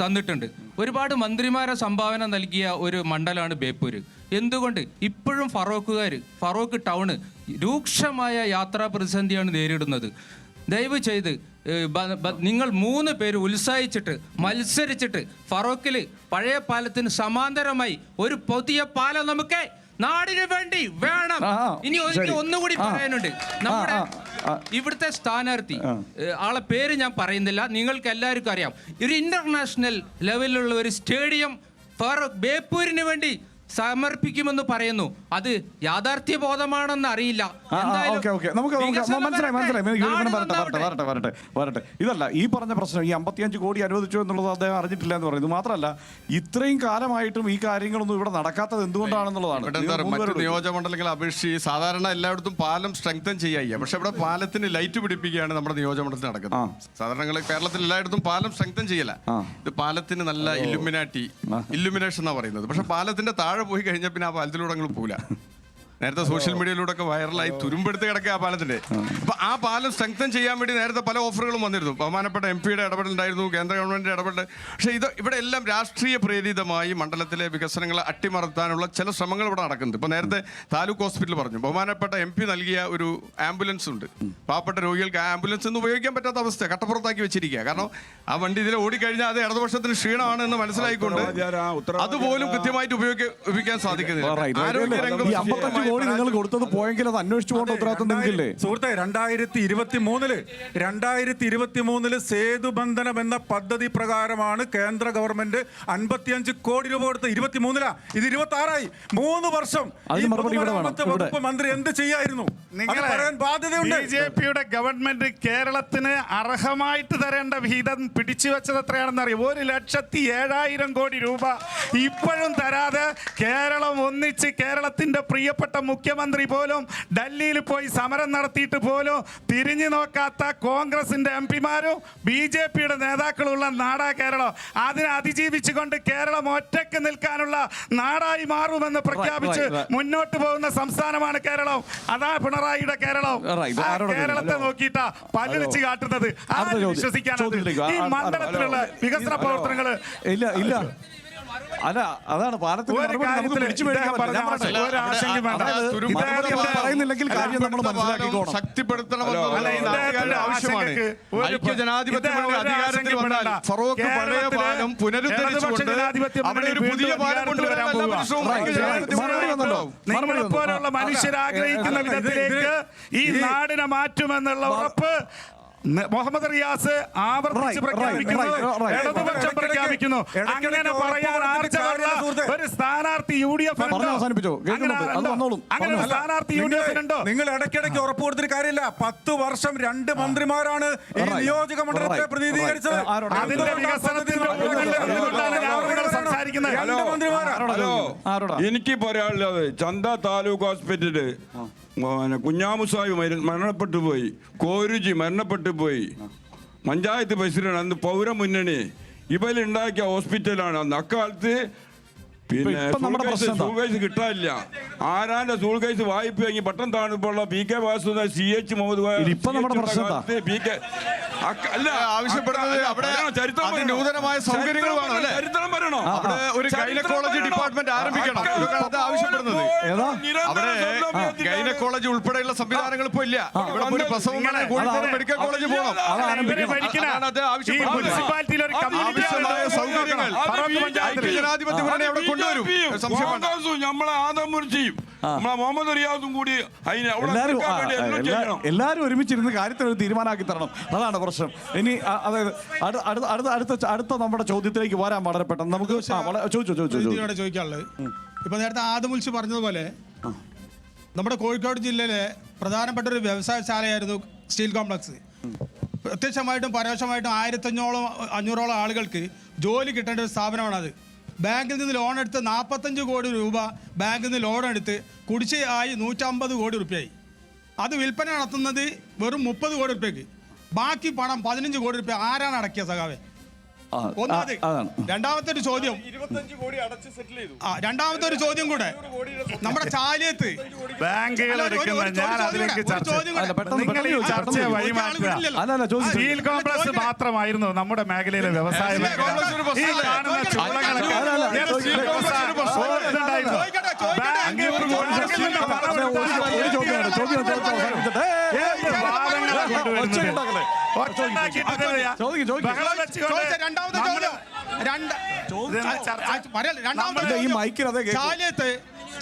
തന്നിട്ടുണ്ട്. ഒരുപാട് മന്ത്രിമാരെ സംഭാവന നൽകിയ ഒരു മണ്ഡലമാണ് ബേപ്പൂര്. എന്തുകൊണ്ട് ഇപ്പോഴും ഫറൂഖ് ടൗണ് രൂക്ഷമായ യാത്രാ പ്രതിസന്ധിയാണ് നേരിടുന്നത്? ദയവ് ചെയ്ത് നിങ്ങൾ 3 പേര് ഉത്സാഹിച്ചിട്ട് മത്സരിച്ചിട്ട് ഫറൂഖിൽ പഴയ പാലത്തിന് സമാന്തരമായി ഒരു പുതിയ പാലം നമുക്ക് നാടിന് വേണ്ടി വേണം. ഇനി ഒന്നുകൂടി പറയാനുണ്ട്. നമ്മുടെ ഇവിടുത്തെ സ്ഥാനാർത്ഥി ആളെ പേര് ഞാൻ പറയുന്നില്ല, നിങ്ങൾക്ക് എല്ലാവർക്കും അറിയാം. ഒരു ഇന്റർനാഷണൽ ലെവലിലുള്ള ഒരു സ്റ്റേഡിയം ഫറൂഖ് ബേപ്പൂരിന് വേണ്ടി സമർപ്പിക്കുമെന്ന് പറയുന്നു. അത് യാഥാർത്ഥ്യബോധമാണെന്ന് അറിയില്ല. വരട്ടെ. ഇതല്ല ഈ പറഞ്ഞ പ്രശ്നം. ഈ 55 കോടി അനുവദിച്ചു എന്നുള്ളത് അദ്ദേഹം അറിഞ്ഞിട്ടില്ല എന്ന് പറയുന്നത് മാത്രമല്ല, ഇത്രയും കാലമായിട്ടും ഈ കാര്യങ്ങളൊന്നും ഇവിടെ നടക്കാത്തത് എന്തുകൊണ്ടാണെന്നുള്ളതാണ്. മറ്റു നിയോജകമണ്ഡലങ്ങളെ അപേക്ഷിച്ച് സാധാരണ എല്ലായിടത്തും പാലം സ്ട്രെങ്തൻ ചെയ്യുക, പക്ഷെ ഇവിടെ പാലത്തിന് ലൈറ്റ് പിടിപ്പിക്കുകയാണ് നമ്മുടെ നിയോജകമണ്ഡലത്തിൽ നടക്കുന്നത്. സാധാരണ കേരളത്തിൽ എല്ലായിടത്തും പാലം സ്ട്രെങ്തൻ ചെയ്യല. ഇത് പാലത്തിന് നല്ല ഇല്ലുമിനേഷൻ എന്നാ പറയുന്നത്. പക്ഷെ പാലത്തിന്റെ താഴെ പോയി കഴിഞ്ഞാൽ പിന്നെ ആ പാലത്തിലൂടെ അങ്ങ് പോകില്ല. നേരത്തെ സോഷ്യൽ മീഡിയയിലൂടെ ഒക്കെ വൈറലായി തുരുമ്പെടുത്ത് കിടക്കുക ആ പാലത്തിന്റെ. അപ്പൊ ആ പാലം സ്ട്രെങ്തൻ ചെയ്യാൻ വേണ്ടി നേരത്തെ പല ഓഫറുകളും വന്നിരുന്നു. ബഹുമാനപ്പെട്ട MP-യുടെ ഇടപെടലുണ്ടായിരുന്നു, കേന്ദ്ര ഗവൺമെന്റിന്റെ ഇടപെടൽ. പക്ഷേ ഇവിടെ എല്ലാം രാഷ്ട്രീയ പ്രേരിതമായി മണ്ഡലത്തിലെ വികസനങ്ങളെ അട്ടിമറിത്താനുള്ള ചില ശ്രമങ്ങൾ ഇവിടെ നടക്കുന്നുണ്ട്. ഇപ്പൊ നേരത്തെ താലൂക്ക് ഹോസ്പിറ്റൽ പറഞ്ഞു, ബഹുമാനപ്പെട്ട MP നൽകിയ ഒരു ആംബുലൻസ് ഉണ്ട്. പാവപ്പെട്ട രോഗികൾക്ക് ആ ആംബുലൻസ് ഒന്നും ഉപയോഗിക്കാൻ പറ്റാത്ത അവസ്ഥ, കട്ടപ്പുറത്താക്കി വെച്ചിരിക്കുക. കാരണം ആ വണ്ടി ഇതിൽ ഓടിക്കഴിഞ്ഞാൽ അത് ഇടതുപക്ഷത്തിന് ക്ഷീണമാണ് എന്ന് മനസ്സിലായിക്കൊണ്ട് അതുപോലും കൃത്യമായിട്ട് ഉപയോഗിക്കാൻ സാധിക്കുന്നില്ല. ആരോഗ്യരംഗം നിങ്ങൾ കൊടുത്തത് പോയെങ്കിൽ അത് അന്വേഷിച്ചു കൊണ്ട് ഉത്തരവാദിത്വം നിങ്ങൾക്കില്ലേ? സുഹൃത്തെ, 2023 സേതുബന്ധനം എന്ന പദ്ധതി പ്രകാരമാണ് കേന്ദ്ര ഗവൺമെന്റ് 55 കോടി രൂപ കൊടുത്ത്. 23 ഇത് 26 3 വർഷം. വകുപ്പ് മന്ത്രി എന്ത് ചെയ്യായിരുന്നു? പറയാൻ ബാധ്യതയുണ്ട്. BJP-യുടെ ഗവൺമെന്റ് കേരളത്തിന് അർഹമായിട്ട് തരേണ്ട വിഹിതം പിടിച്ചു വെച്ചത് എത്രയാണെന്ന് അറിയാം. 1,07,000 കോടി രൂപ ഇപ്പോഴും തരാതെ കേരളം ഒന്നിച്ച് കേരളത്തിന്റെ പ്രിയപ്പെട്ട മുഖ്യമന്ത്രി പോലും ഡൽഹിയിൽ പോയി സമരം നടത്തിയിട്ട് പോലും തിരിഞ്ഞു നോക്കാത്ത കോൺഗ്രസിന്റെ MP-മാരും BJP-യുടെ നേതാക്കളുള്ള നാടാ കേരളം. അതിനെ അതിജീവിച്ചുകൊണ്ട് കേരളം ഒറ്റയ്ക്ക് നിൽക്കാനുള്ള നാടായി മാറുമെന്ന് പ്രഖ്യാപിച്ച് മുന്നോട്ട് പോകുന്ന സംസ്ഥാനമാണ് കേരളം. അതാ പിണറായിയുടെ കേരളം. കേരളത്തെ നോക്കിയിട്ടാ പല്ലിച്ച് കാട്ടുന്നത്. വിശ്വസിക്കാനാണ് ഈ മണ്ഡലത്തിലുള്ള വികസന പ്രവർത്തനങ്ങള് ഇല്ല. അല്ല, അതാണ് പറയുന്നില്ലെങ്കിൽ കാര്യം നമ്മൾ മനസ്സിലാക്കിക്കോണം. അധികാരത്തിൽ വന്നാൽ ഫറൂഖ് പഴയ പാലം പുനരുദ്ധരിച്ചുകൊണ്ട് അവിടെ ഒരു പുതിയ പാലം കൊണ്ടുവരാൻ പോലുള്ള മനുഷ്യർ ആഗ്രഹിക്കുന്ന വിധത്തിലേക്ക് ഈ നാടിനെ മാറ്റുമെന്നുള്ള ഉറപ്പ് മുഹമ്മദ് റിയാസ് ആവർത്തിച്ച് പ്രഖ്യാപിക്കുന്നു, ഇടതുപക്ഷം പ്രഖ്യാപിക്കുന്നു. അങ്ങനെ പറയാൻ ആർജവമുള്ള ഒരു സ്ഥാനാർത്ഥി UDF അവസാനിപ്പിച്ചോ? അങ്ങനെ ഒരു സ്ഥാനാർത്ഥി UDF ഉണ്ടോ? നിങ്ങൾ ഇടയ്ക്കിടയ്ക്ക് ഉറപ്പ് കൊടുത്തിട്ട് കാര്യമില്ല. 10 വർഷം 2 മന്ത്രിമാരാണ് ഈ നിയോജക മണ്ഡലത്തെ പ്രതിനിധീകരിച്ചത്. അതിന്റെ വികസനത്തിന്റെ സംസാരിക്കുന്നത്. ഹലോ, എനിക്ക് പറയാനുള്ളത് ചന്ത താലൂക്ക് ഹോസ്പിറ്റല് കുഞ്ഞാമുസായി മരണപ്പെട്ടു പോയി, കോരുജി മരണപ്പെട്ടു പോയി, പഞ്ചായത്ത് പ്രസിഡന്റ് അന്ന് പൗരമുന്നണി ഇവരുണ്ടാക്കിയ ഹോസ്പിറ്റലാണ്. അന്ന് അക്കാലത്ത് പിന്നെ സ്കൂൾ കേസ് കിട്ടാനില്ല. ആരാന്റെ സ്കൂൾ കേസ് വായ്പ വാങ്ങി പട്ടം താണുമ്പോൾ PK വാസുദേവൻ CH മുഹമ്മദ് നൂതനമായ സൗകര്യങ്ങൾ വേണം അല്ലേ? ചരിത്രം പറയണോ? അവിടെ ഒരു ഗൈനക്കോളജി ഡിപ്പാർട്ട്മെന്റ് ആരംഭിക്കണം. അത് ആവശ്യപ്പെടുന്നത് അവിടെ ഗൈനക്കോളജി ഉൾപ്പെടെയുള്ള സംവിധാനങ്ങൾ ഇപ്പൊ ഇല്ല. ഇവിടെ ഒരു പ്രസവം കോഴിക്കോട് മെഡിക്കൽ കോളേജ് പോകണം. ആവശ്യമായ സൗകര്യങ്ങൾ ജനാധിപത്യ മുന്നണി അവിടെ കൊണ്ടുവരും. നമ്മളെ ആദമുർജിയും നമ്മളെ മുഹമ്മദ് റിയാസും കൂടി എല്ലാരും ഒരുമിച്ചിരുന്ന് കാര്യത്തിൽ ഒരു തീരുമാനമാക്കി തരണം. അതാണ് പ്രശ്നം. ഇനി അതായത് അടുത്ത നമ്മുടെ ചോദ്യത്തിലേക്ക് വരാൻ വളരെ പെട്ടെന്ന് നമുക്ക് ചോദിക്കാനുള്ളത്, ഇപ്പൊ നേരത്തെ ആദമുൽസ് പറഞ്ഞതുപോലെ നമ്മുടെ കോഴിക്കോട് ജില്ലയിലെ പ്രധാനപ്പെട്ട ഒരു വ്യവസായശാലയായിരുന്നു സ്റ്റീൽ കോംപ്ലക്സ്. പ്രത്യക്ഷമായിട്ടും പരോക്ഷമായിട്ടും 1500-500 ആളുകൾക്ക് ജോലി കിട്ടേണ്ട ഒരു സ്ഥാപനമാണത്. ബാങ്കിൽ നിന്ന് ലോൺ എടുത്ത് 45 കോടി രൂപ ബാങ്കിൽ നിന്ന് ലോൺ എടുത്ത് കുടിശ്ശികയായി 150 കോടി രൂപയായി. അത് വിൽപ്പന നടത്തുന്നത് വെറും 30 കോടി രൂപയ്ക്ക്. ബാക്കി പണം 15 കോടി രൂപ ആരാണ് അടക്കിയ സഖാവേ? ഒന്നത്. രണ്ടാമത്തെ ഒരു ചോദ്യം, 25 കോടി അടച്ച് സെറ്റിൽ ചെയ്തു. രണ്ടാമത്തെ ഒരു ചോദ്യം കൂടെ, നമ്മുടെ ചാലിയത്ത് സ്റ്റീൽ കോംപ്ലക്സ് മാത്രമായിരുന്നു നമ്മുടെ മേഖലയിലെ വ്യവസായ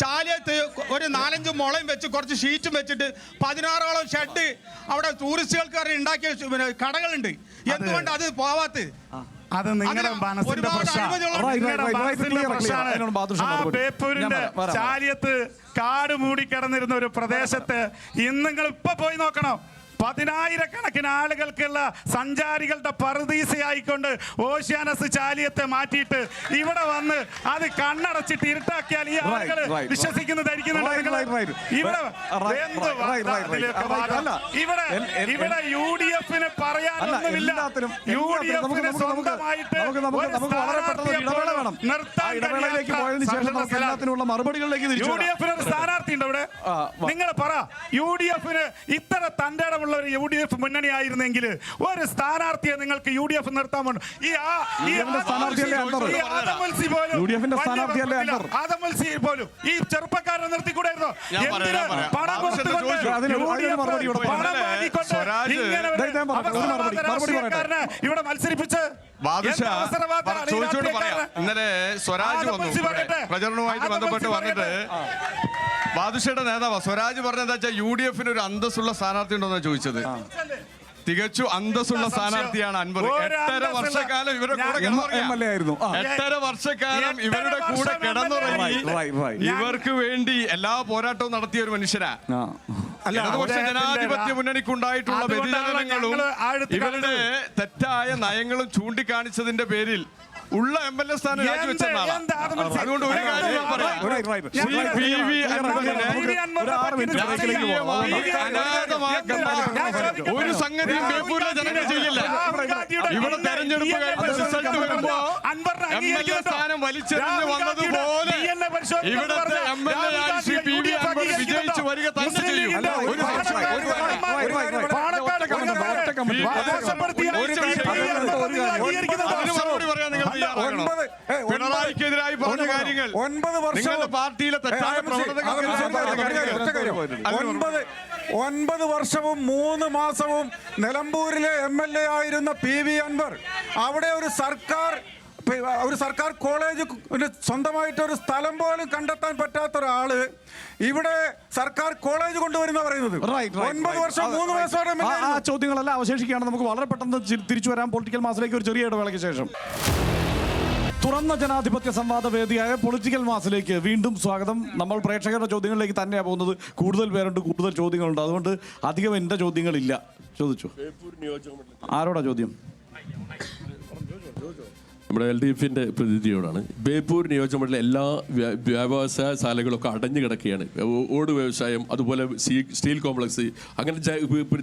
ചാലിയത്ത് ഒരു 4-5 മുളയും വെച്ച് കുറച്ച് ഷീറ്റും വെച്ചിട്ട് 16ഓളം ഷെഡ് അവിടെ ടൂറിസ്റ്റുകൾക്ക് ഉണ്ടാക്കിയ കടകളുണ്ട്. എന്തുകൊണ്ട് അത് പോവാത്ത? അത് നിങ്ങളുടെ മനസ്സിന്റെ പ്രശ്നമാണ്. ബേപ്പൂരിന്റെ ചാലിയത്ത് കാട് മൂടിക്കിടന്നിരുന്ന ഒരു പ്രദേശത്ത് ഇന്ന് നിങ്ങൾ ഇപ്പൊ പോയി നോക്കണം. 10,000-കണക്കിന് ആളുകൾക്കുള്ള സഞ്ചാരികളുടെ പറുദീസയായിക്കൊണ്ട് ഓഷ്യാനസ് ചാലിയത്തെ മാറ്റിയിട്ട് ഇവിടെ വന്ന് അത് കണ്ണടച്ചിട്ട് ഇരുട്ടാക്കിയാൽ ഈ ആളുകൾ വിശ്വസിക്കുന്നത് ഇവിടെ UDF-ന് പറയാനൊന്നുമില്ല. UDF-ന് സ്വന്തമായിട്ട് UDF-ന് ഒരു സ്ഥാനാർത്ഥി ഉണ്ട് ഇവിടെ. നിങ്ങൾ പറ, UDF-ന് ഇത്ര തന്റെ ഇടമുള്ള ഒരു UDF മുന്നണി ആയിരുന്നെങ്കിൽ ഒരു സ്ഥാനാർത്ഥിയെ നിങ്ങൾക്ക് UDF നിർത്താൻ പോലും ഈ ചെറുപ്പക്കാരനെ നിർത്തിക്കൂടായിരുന്നോ? പണം ഇവിടെ മത്സരിപ്പിച്ച് ഇന്നലെ സ്വരാജ് വന്നു പ്രചരണവുമായിട്ട് ബന്ധപ്പെട്ട് വന്നിട്ട് ബാദുഷയുടെ നേതാവ് സ്വരാജ് പറഞ്ഞത് വെച്ചാൽ UDF-ന് ഒരു അന്തസ്സുള്ള സ്ഥാനാർത്ഥി ഉണ്ടോന്നാ ചോദിച്ചത്. തികച്ചു അന്തസ്സുള്ള സ്ഥാനാർത്ഥിയാണ് അൻവർ. 8.5 വർഷക്കാലം ഇവരുടെ കൂടെ കിടന്നുറങ്ങി. 8.5 വർഷക്കാലം ഇവരുടെ കൂടെ കിടന്നുറങ്ങി ഇവർക്ക് വേണ്ടി എല്ലാ പോരാട്ടവും നടത്തിയ ഒരു മനുഷ്യരാ. ജനാധിപത്യ മുന്നണിക്കുണ്ടായിട്ടുള്ള വ്യതിചലനങ്ങളും ഇവരുടെ തെറ്റായ നയങ്ങളും ചൂണ്ടിക്കാണിച്ചതിന്റെ പേരിൽ ഉള്ള MLA സ്ഥാനം രാജിവെച്ചതാണ്. അതുകൊണ്ട് ഒരു കാര്യം ഞാൻ പറയാം, ഒരു സംഗതിയും ബേപ്പൂരിലെ ജനങ്ങൾ ചെയ്യില്ല. ഇവിടെ തെരഞ്ഞെടുപ്പ് റിസൾട്ട് വരുമ്പോ MLA സ്ഥാനം വലിച്ചെറിഞ്ഞ് വന്നതുപോലെ ഇവിടുത്തെ MLA ശ്രീ PV അൻവർ വിജയിച്ചു വരിക തന്നെ ചെയ്യും. മറുപടി പറയാൻ നിങ്ങൾ തയ്യാറാകണം. പിണറായിക്കെതിരായി പറഞ്ഞ കാര്യങ്ങൾ 9 പാർട്ടിയിലെ തെറ്റായ പ്രവർത്തനങ്ങൾ 9 വർഷവും 3 മാസവും നിലമ്പൂരിലെ MLA ആയിരുന്ന PV അൻവർ അവിടെ ഒരു സർക്കാർ ഒരു സർക്കാർ കോളേജ് സ്വന്തമായിട്ട് ഒരു സ്ഥലം പോലും കണ്ടെത്താൻ പറ്റാത്ത ഒരാള് ഇവിടെ സർക്കാർ കോളേജ് കൊണ്ടുവരുന്ന പറയുന്നത്. 9 വർഷം 3 മാസത്തോടെ ആ ചോദ്യങ്ങളെല്ലാം അവശേഷിക്കുകയാണ്. നമുക്ക് വളരെ പെട്ടെന്ന് തിരിച്ചു വരാം പൊളിറ്റിക്കൽ മാസിലേക്ക് ഒരു ചെറിയ ഇടവേളയ്ക്ക് ശേഷം. തുറന്ന ജനാധിപത്യ സംവാദ വേദിയായ പൊളിറ്റിക്കൽ മാസിലേക്ക് വീണ്ടും സ്വാഗതം. നമ്മൾ പ്രേക്ഷകരുടെ ചോദ്യങ്ങളിലേക്ക് തന്നെയാണ് പോകുന്നത്. കൂടുതൽ പേരുണ്ട്, കൂടുതൽ ചോദ്യങ്ങളുണ്ട്, അതുകൊണ്ട് അധികം എൻ്റെ ചോദ്യങ്ങളില്ല. ചോദിച്ചു. ആരോടാ ചോദ്യം? നമ്മുടെ LDFിൻ്റെ പ്രതിനിധിയോടാണ്. ബേപ്പൂർ നിയോജകമണ്ഡലത്തിലെ എല്ലാ വ്യവസായ ശാലകളൊക്കെ അടഞ്ഞു കിടക്കുകയാണ്. ഓട് വ്യവസായം, അതുപോലെ സ്റ്റീൽ കോംപ്ലക്സ്, അങ്ങനെ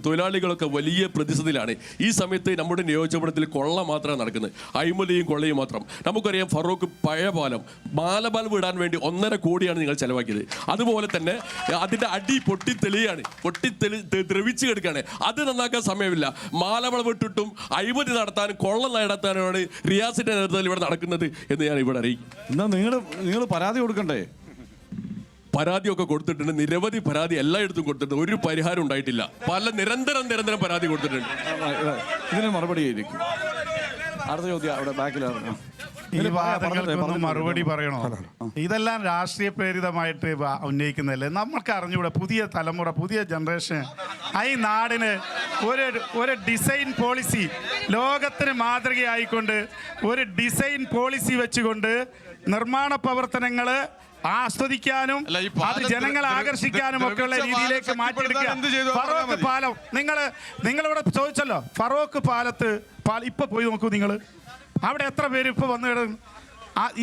തൊഴിലാളികളൊക്കെ വലിയ പ്രതിസന്ധിയിലാണ്. ഈ സമയത്ത് നമ്മുടെ നിയോജകമണ്ഡലത്തിൽ കൊള്ള മാത്രമാണ് നടക്കുന്നത്, അഴിമതിയും കൊള്ളയും മാത്രം. നമുക്കറിയാം ഫറൂഖ് പഴയ പാലം മാലപാലം വിടാൻ വേണ്ടി 1.5 കോടിയാണ് നിങ്ങൾ ചെലവാക്കിയത്. അതുപോലെ തന്നെ അതിൻ്റെ അടി പൊട്ടിത്തെളിയാണ്, ദ്രവിച്ച് കിടക്കുകയാണ്. അത് നന്നാക്കാൻ സമയമില്ല. മാലവളം വിട്ടിട്ടും അഴിമതി നടത്താനും കൊള്ള നടത്താനുമാണ് റിയാസിന്റെ ഇവിടെ നടക്കുന്നത് എന്ന് ഞാൻ ഇവിടെ അറിയിക്കും. എന്നാ നിങ്ങൾ പരാതി കൊടുക്കണ്ടേ? പരാതിയൊക്കെ കൊടുത്തിട്ടുണ്ട്, നിരവധി പരാതി എല്ലായിടത്തും കൊടുത്തിട്ടുണ്ട്, ഒരു പരിഹാരം ഉണ്ടായിട്ടില്ല. നിരന്തരം പരാതി കൊടുത്തിട്ടുണ്ട്. ഇതിന് മറുപടി ആയിരിക്കും. അടുത്ത ചോദ്യം അവിടെ ബാക്കിലാണ്. ഈ വാദങ്ങൾക്കൊന്നും മറുപടി പറയണോ? ഇതെല്ലാം രാഷ്ട്രീയ പ്രേരിതമായിട്ട് ഉന്നയിക്കുന്നതല്ലേ? നമുക്ക് അറിഞ്ഞൂടെ, പുതിയ തലമുറ, പുതിയ ജനറേഷൻ ഈ നാടിന് ഒരു ഡിസൈൻ പോളിസി, ലോകത്തിന് മാതൃകയായിക്കൊണ്ട് ഒരു ഡിസൈൻ പോളിസി വെച്ചുകൊണ്ട് നിർമ്മാണ പ്രവർത്തനങ്ങൾ ആസ്വദിക്കാനും അത് ജനങ്ങളെ ആകർഷിക്കാനും ഒക്കെയുള്ള രീതിയിലേക്ക് മാറ്റിയെടുക്കുക. ഫറോക്ക് പാലം നിങ്ങളിവിടെ ചോദിച്ചല്ലോ, ഫറോക്ക് പാലത്ത് ഇപ്പൊ പോയി നോക്കൂ നിങ്ങൾ, അവിടെ എത്ര പേര് ഇപ്പൊ വന്നു കിടന്നു.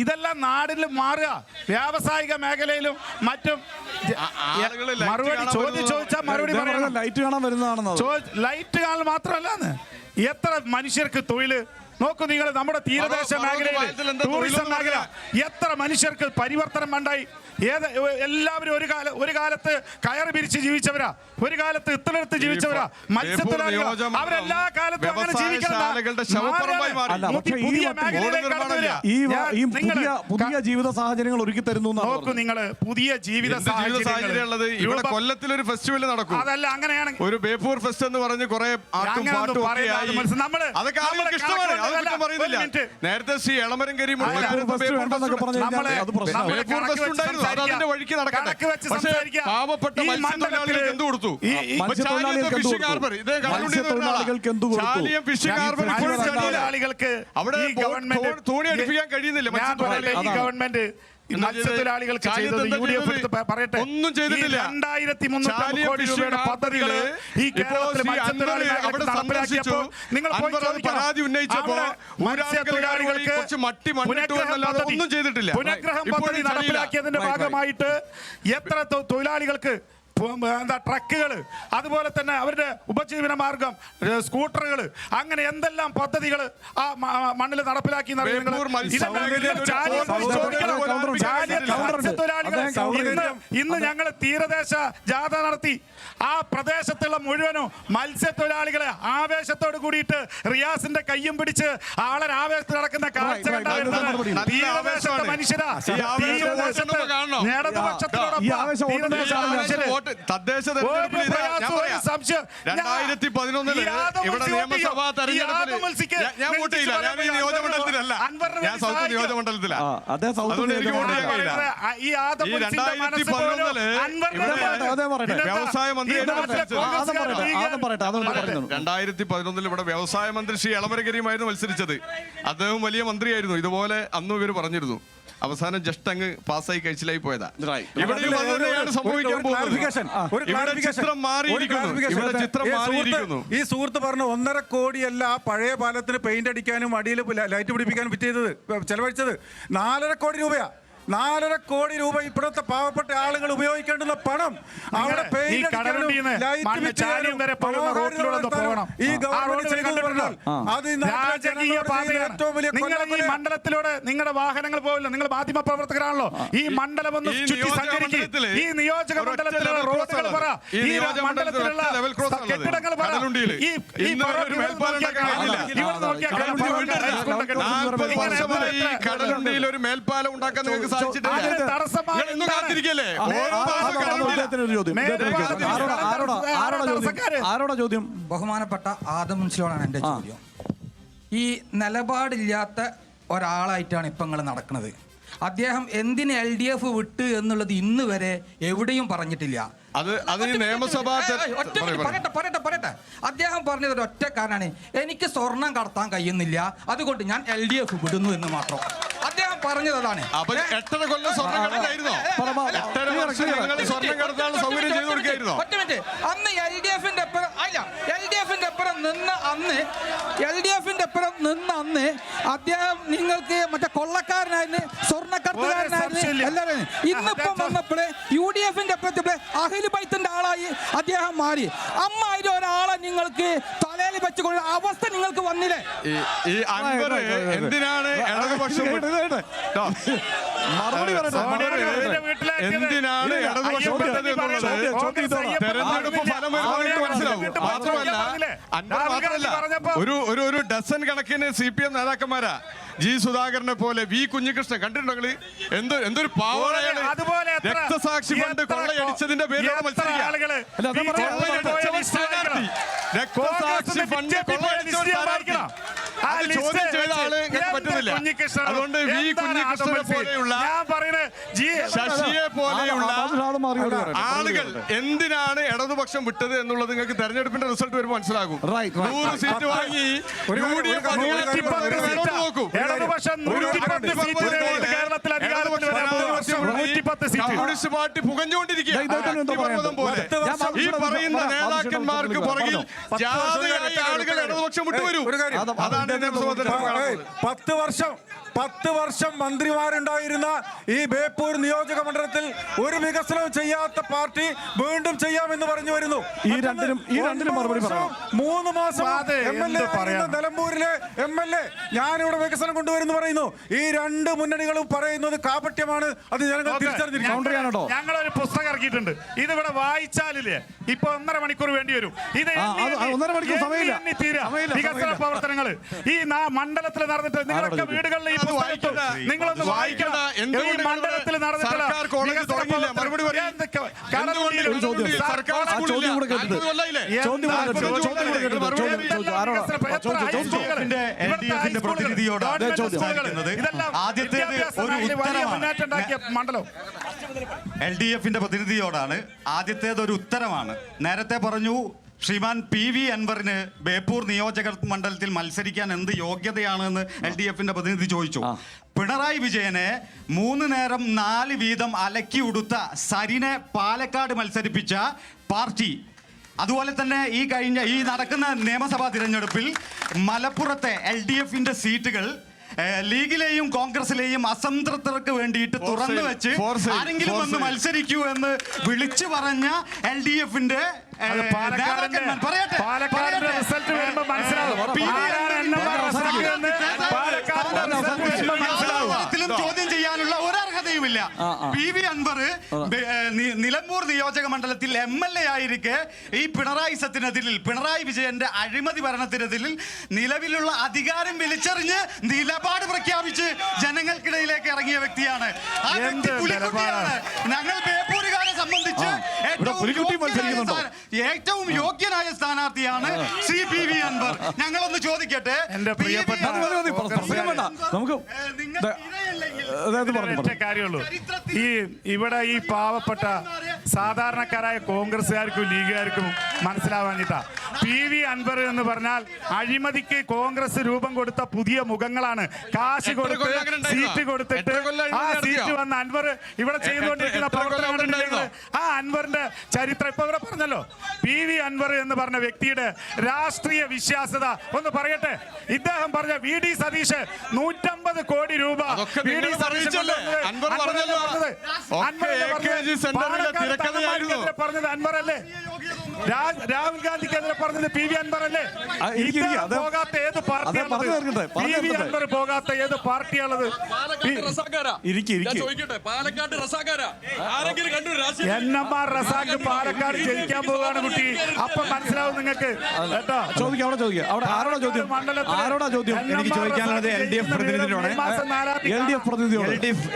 ഇതെല്ലാം നാടിൽ മാറുക. വ്യാവസായിക മേഖലയിലും മറ്റും മറുപടി ചോദിച്ചാൽ മറുപടി പറയണം. ലൈറ്റ് കാണാൻ വരുന്നതാണെന്നോ? ലൈറ്റ് കാണാൻ മാത്രമല്ല, എത്ര മനുഷ്യർക്ക് തൊഴില് നോക്കൂ നിങ്ങൾ. നമ്മുടെ തീരദേശ മേഖലയിൽ ടൂറിസം മേഖല എത്ര മനുഷ്യർക്ക് പരിവർത്തനം ഉണ്ടായി. എല്ലാവരും ഒരു കാലത്ത് കയറ് പിരിച്ച് ജീവിച്ചവരാ, ഒരു കാലത്ത് ഇത്തലെടുത്ത് ജീവിച്ചവരാ, മത്സ്യത്തൊഴിലാളികൾ. അവരെല്ലാ കാലത്തും അങ്ങനെ ജീവിക്കണം. പുതിയ ജീവിത സാഹചര്യങ്ങൾ ഒരുക്കി തരുന്നു. നോക്കൂ നിങ്ങൾ, പുതിയ ജീവിത സാഹചര്യങ്ങൾ. ഇവിടെ കൊല്ലത്തിൽ ഒരു ഫെസ്റ്റിവൽ നടക്കും. അതല്ല, അങ്ങനെയാണ് ഒരു ബേപ്പൂർ ഫെസ്റ്റ് എന്ന് പറഞ്ഞ് കുറെ നേരത്തെ ശ്രീ എളമരം കരീം അതിന്റെ വഴിക്ക് നടക്കട്ടെ. പക്ഷേ പാവപ്പെട്ട മത്സ്യത്തൊഴിലാളികൾക്ക് എന്ത് കൊടുത്തു? അവിടെ തോണി അടുപ്പിക്കാൻ കഴിയുന്നില്ല ഗവൺമെന്റ്. മത്സ്യത്തൊഴിലാളികൾക്ക് പറയട്ടെ, ഒന്നും ചെയ്തിട്ടില്ല. 2300 കോടി രൂപയുടെ പദ്ധതികൾ ഈ കേരളത്തിലെ നടപ്പിലാക്കിയപ്പോൾ നിങ്ങൾ പരാതി ഉന്നയിച്ചപ്പോൾ മത്സ്യത്തൊഴിലാളികൾക്ക് ഒന്നും ചെയ്തിട്ടില്ല. പുനഃഗ്രഹം പദ്ധതി നടപ്പിലാക്കിയതിന്റെ ഭാഗമായിട്ട് എത്ര തൊഴിലാളികൾക്ക് ട്രക്കുകൾ, അതുപോലെ തന്നെ അവരുടെ ഉപജീവന മാർഗം സ്കൂട്ടറുകൾ, അങ്ങനെ എന്തെല്ലാം പദ്ധതികൾ ആ മണ്ണിൽ നടപ്പിലാക്കി. ഇന്ന് ഞങ്ങൾ തീരദേശ ജാഥ നടത്തി. ആ പ്രദേശത്തുള്ള മുഴുവനും മത്സ്യത്തൊഴിലാളികളെ ആവേശത്തോട് കൂടിയിട്ട് റിയാസിന്റെ കയ്യും പിടിച്ച് ആളെ ആവേശത്തിൽ നടക്കുന്ന കാഴ്ച കണ്ടായിരുന്നു. തീരദേശത്തെ മനുഷ്യരാ, തദ്ദേശ തെരഞ്ഞെടുപ്പിൽ 2011 ഇവിടെ നിയമസഭാ തെരഞ്ഞെടുപ്പിൽ ഞാൻ വോട്ട് ചെയ്യില്ല. ഞാൻ ഈ നിയോജകമണ്ഡലത്തിലല്ല, ഞാൻ സൗത്ത് നിയോജകമണ്ഡലത്തിലാണ്. അതുകൊണ്ട് എനിക്ക് വോട്ട് ചെയ്യാൻ കഴിയില്ല. ഈ 2011 വ്യവസായ മന്ത്രി 2011 ഇവിടെ വ്യവസായ മന്ത്രി ശ്രീ എളമരം കരീമായിരുന്നു മത്സരിച്ചത്. അദ്ദേഹം വലിയ മന്ത്രിയായിരുന്നു. ഇതുപോലെ അന്നും ഇവർ പറഞ്ഞിരുന്നു. അവസാനം ജസ്റ്റ് അങ്ങ് പാസ്സായി കഴിച്ചിലായി പോയതാ. ഇവിടെ സംഭവിക്കാൻ പോകുന്നത്. ഇവിടെ ചിത്രം മാറിയിരിക്കുന്നു. ഈ സുഹൃത്ത് പറഞ്ഞ 1.5 കോടിയല്ല പഴയ പാലത്തിന് പെയിന്റ് അടിക്കാനും അടിയിൽ ലൈറ്റ് പിടിപ്പിക്കാനും ചെലവഴിച്ചത് 4.5 കോടി രൂപയാ. 4.5 കോടി രൂപ ഇപ്പോഴത്തെ പാവപ്പെട്ട ആളുകൾ ഉപയോഗിക്കേണ്ടുന്ന പണം അവിടെ ഈ മണ്ഡലത്തിലൂടെ നിങ്ങളുടെ വാഹനങ്ങൾ പോകില്ല. നിങ്ങൾ മാധ്യമ പ്രവർത്തകരാണല്ലോ. ഈ മണ്ഡലം ഒന്ന് ചുറ്റി സഞ്ചരിക്കും. ഈ നിയോജക മണ്ഡലത്തിലുള്ള റോഡുകൾ പറ, ഈ മണ്ഡലത്തിലുള്ള കെട്ടിടങ്ങൾ പറ. ഒരു മേൽപ്പാലം ഉണ്ടാക്കാൻ നിങ്ങൾക്ക് ബഹുമാനപ്പെട്ട ആദം മുൻസിലോടാണ് എൻ്റെ ചോദ്യം. ഈ നിലപാടില്ലാത്ത ഒരാളായിട്ടാണ് ഇപ്പം നിങ്ങൾ നടക്കുന്നത്. അദ്ദേഹം എന്തിന് LDF വിട്ട് എന്നുള്ളത് ഇന്ന് വരെ എവിടെയും പറഞ്ഞിട്ടില്ല. പറയട്ടെ. അദ്ദേഹം പറഞ്ഞത് ഒറ്റ കാരണമാണ്, എനിക്ക് സ്വർണം കടത്താൻ കഴിയുന്നില്ല, അതുകൊണ്ട് ഞാൻ LDF വിടുന്നു എന്ന് മാത്രം അദ്ദേഹം പറഞ്ഞത്. അതാണ്. ഒറ്റ മിനിറ്റ്. അന്ന് LDFന്റെ ഒപ്പം നിന്ന അന്ന് അദ്ദേഹം നിങ്ങൾക്ക് മറ്റേ കൊള്ളക്കാരനായിരുന്നു, സ്വർണ്ണക്കടത്തുകാരനായിരുന്നു, എല്ലാവരും. ഇന്നിപ്പം വന്നപ്പോഴേ UDFന്റെ ഒപ്പത്തില് അഹ്ലു ബൈത്തിന്റെ ആളായി അദ്ദേഹം മാറി. അമ്മാതിരി ഒരാളെ നിങ്ങൾക്ക് തലയിൽ വെച്ചുകൊണ്ട് അവസ്ഥ നിങ്ങൾക്ക് വന്നില്ലേ? എന്തിനാണ് ഇടതുപക്ഷം തെരഞ്ഞെടുപ്പ് ഫലം മനസ്സിലാവും. മാത്രമല്ല ഒരു ഡസൻ കണക്കിന് CPM നേതാക്കന്മാരാ ജി സുധാകരനെ പോലെ, വി കുഞ്ഞികൃഷ്ണൻ കണ്ടിട്ടുണ്ടെങ്കിൽ എന്തൊരു പാവയാണ്. രക്തസാക്ഷി ഫണ്ട് കൊള്ളയടിച്ചതിന്റെ പേരിലാണ് മത്സരിക്കുക. രക്തസാക്ഷി ഫണ്ട് കൊള്ളയടിച്ച ചോദ്യം ചെയ്ത ആള് പറ്റുന്നില്ല. അതുകൊണ്ട് വി കുഞ്ഞികൃഷ്ണനെ പോലെയുള്ള, ശശിയെ പോലെയുള്ള ആളുകൾ എന്തിനാണ് ഇടതുപക്ഷം വിട്ടത് എന്നുള്ളത് നിങ്ങൾക്ക് തെരഞ്ഞെടുപ്പിന്റെ റിസൾട്ട് വരുമ്പോൾ മനസ്സിലാകും. 100 സീറ്റ് വാങ്ങി നോക്കൂ. കമ്മ്യൂണിസ്റ്റ് പാർട്ടി പുകഞ്ഞുകൊണ്ടിരിക്കുക. ഈ പറയുന്ന നേതാക്കന്മാർക്ക് പുറകിൽ ജാതിയായ ആളുകൾ ഇടതുപക്ഷം വിട്ടുവരും. അതാണ് 10 വർഷം മന്ത്രിമാരുണ്ടായിരുന്ന ഈ ബേപ്പൂർ നിയോജക മണ്ഡലത്തിൽ ഒരു വികസനവും ചെയ്യാത്ത പാർട്ടി വീണ്ടും ചെയ്യാമെന്ന് പറഞ്ഞു വരുന്നു. ഈ രണ്ടിനും മറുപടി പറയാം. 3 മാസം നിലമ്പൂരിലെ MLA ഞാനിവിടെ വികസനം കൊണ്ടുവരുന്നു പറയുന്നു. ഈ 2 മുന്നണികളും പറയുന്നത് കാപട്യമാണ്. അത് ജനങ്ങൾ തിരിച്ചറിഞ്ഞിരിക്കും. ഞങ്ങളൊരു പുസ്തകം ഇറക്കിയിട്ടുണ്ട്. ഇതിവിടെ വായിച്ചാലില്ലേ ഇപ്പൊ 1.5 മണിക്കൂർ വേണ്ടി വരും. ഇത് 1.5 മണിക്കൂർ സമയമില്ല. വികസന പ്രവർത്തനങ്ങൾ ഈ മണ്ഡലത്തിൽ നടന്നിട്ട് നിങ്ങളൊക്കെ വീടുകളിൽ ഈ നിങ്ങളൊന്ന് വായിക്കണ്ട. ഈ മണ്ഡലത്തിൽ നടന്നിട്ടുള്ള LDFന്റെ പ്രതിനിധിയോടാണ്. ആദ്യത്തേത് ഒരു ഉത്തരമാണ്. നേരത്തെ പറഞ്ഞു ശ്രീമാൻ PV അൻവറിന് ബേപ്പൂർ നിയോജക മണ്ഡലത്തിൽ മത്സരിക്കാൻ എന്ത് യോഗ്യതയാണെന്ന് LDFന്റെ പ്രതിനിധി ചോദിച്ചു. പിണറായി വിജയനെ 3 നേരം 4 വീതം അലക്കി ഉടുത്ത സരിനെ പാലക്കാട് മത്സരിപ്പിച്ച പാർട്ടി, അതുപോലെ തന്നെ ഈ നടക്കുന്ന നിയമസഭാ തിരഞ്ഞെടുപ്പിൽ മലപ്പുറത്തെ LDFന്റെ സീറ്റുകൾ ലീഗിലെയും കോൺഗ്രസിലെയും അസംതൃപ്തർക്ക് വേണ്ടിയിട്ട് തുറന്നു വെച്ച് ആരെങ്കിലും ഒന്ന് മത്സരിക്കൂ എന്ന് വിളിച്ചു പറഞ്ഞ LDFന്റെ ചോദ്യം ചെയ്യാനുള്ള ഒരർഹതയുമില്ല. PV അൻവർ നിലമ്പൂർ നിയോജക മണ്ഡലത്തിൽ MLA ആയിരിക്കെ ഈ പിണറായി സത്യനെതിരിൽ, പിണറായി വിജയന്റെ അഴിമതി ഭരണത്തിനെതിരിൽ നിലവിലുള്ള അധികാരം വലിച്ചെറിഞ്ഞ് നിലപാട് പ്രഖ്യാപിച്ച് ജനങ്ങൾക്കിടയിലേക്ക് ഇറങ്ങിയ വ്യക്തിയാണ്. ഞങ്ങൾ ബേപ്പൂരുകാരെ സംബന്ധിച്ച് ഏറ്റവും യോഗ്യനായ സ്ഥാനാർത്ഥിയാണ് ശ്രീ PV അൻവർ. ഞങ്ങളൊന്ന് ചോദിക്കട്ടെ, കാര്യമുള്ളൂ. ഇവിടെ ഈ പാവപ്പെട്ട സാധാരണക്കാരായ കോൺഗ്രസ്സുകാർക്കും ലീഗുകാർക്കും മനസ്സിലാവാഞ്ഞിട്ടാ. PV അൻവർ എന്ന് പറഞ്ഞാൽ അഴിമതിക്ക് കോൺഗ്രസ് രൂപം കൊടുത്ത പുതിയ മുഖങ്ങളാണ്. കാശ് കൊടുത്ത് സീറ്റ് കൊടുത്തിട്ട് ആ സീറ്റ് വന്ന അൻവർ ഇവിടെ ചെയ്തുകൊണ്ടിരിക്കുന്ന പ്രവർത്തനങ്ങളുണ്ടെങ്കിൽ ആ അൻവറിന്റെ ചരിത്രം ഇപ്പൊ ഇവിടെ പറഞ്ഞല്ലോ. PV അൻവർ എന്ന് പറഞ്ഞ വ്യക്തിയുടെ രാഷ്ട്രീയ വിശ്വാസ്യത ഒന്ന് പറയട്ടെ. ഇദ്ദേഹം പറഞ്ഞ VD സതീഷ് 150 കോടി രൂപ പറഞ്ഞത് അൻവറല്ലേ? രാഹുൽ ഗാന്ധിക്കെതിരെ പറഞ്ഞത് PV അൻവറല്ലേ? പോകാത്ത ഏത് പാർട്ടിയാണ് പോകാത്ത ഏത് പാർട്ടിയാണത്? NMR റസാഖ് പാലക്കാട് ജയിക്കാൻ പോവാണ് കുട്ടി. അപ്പൊ മനസ്സിലാവും നിങ്ങൾക്ക് കേട്ടോ. ആരോടാ ചോദ്യം? എനിക്ക് ചോദിക്കാനുള്ളത് LDF പ്രതിനിധിയോടാണ്.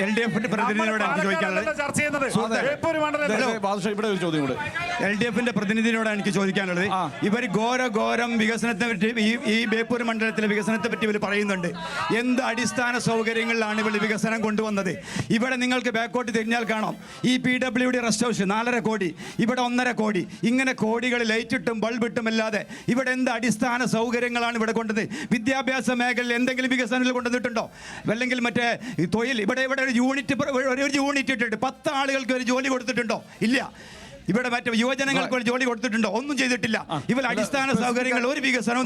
LDFന്റെ പ്രതിനിധിയോട് എനിക്ക് ചോദിക്കാനുള്ളത്. ഇവിടെ ഒരു ചോദ്യം കൂടെ. LDFന്റെ പ്രതിനിധി പ്രതിനിധിയോടാണ് എനിക്ക് ചോദിക്കാനുള്ളത്. ഇവർ ഘോരം വികസനത്തെ പറ്റി ഈ ബേപ്പൂർ മണ്ഡലത്തിലെ വികസനത്തെ പറ്റി ഇവർ പറയുന്നുണ്ട്. എന്ത് അടിസ്ഥാന സൗകര്യങ്ങളിലാണ് ഇവർ വികസനം കൊണ്ടുവന്നത്? ഇവിടെ നിങ്ങൾക്ക് ബാക്കോട്ട് തിരിഞ്ഞാൽ കാണാം, ഈ PWD റെസ്റ്റ് ഹൗസ് 4.5 കോടി, ഇവിടെ 1.5 കോടി, ഇങ്ങനെ കോടികൾ ലൈറ്റിട്ടും ബൾബിട്ടും അല്ലാതെ ഇവിടെ എന്ത് അടിസ്ഥാന സൗകര്യങ്ങളാണ് ഇവിടെ കൊണ്ടത്? വിദ്യാഭ്യാസ മേഖലയിൽ എന്തെങ്കിലും വികസനങ്ങൾ കൊണ്ടുവന്നിട്ടുണ്ടോ? അല്ലെങ്കിൽ മറ്റേ തൊഴിൽ ഇവിടെ ഒരു യൂണിറ്റ് ഇട്ടിട്ട് 10 ആളുകൾക്ക് ഒരു ജോലി കൊടുത്തിട്ടുണ്ടോ? ഇല്ല. ഇവിടെ മറ്റേ യുവജനങ്ങൾക്ക് ഒരു ജോലി കൊടുത്തിട്ടുണ്ടോ? ഒന്നും ചെയ്തിട്ടില്ല. ഇവർ അടിസ്ഥാന സൗകര്യങ്ങൾ ഒരു വികസനവും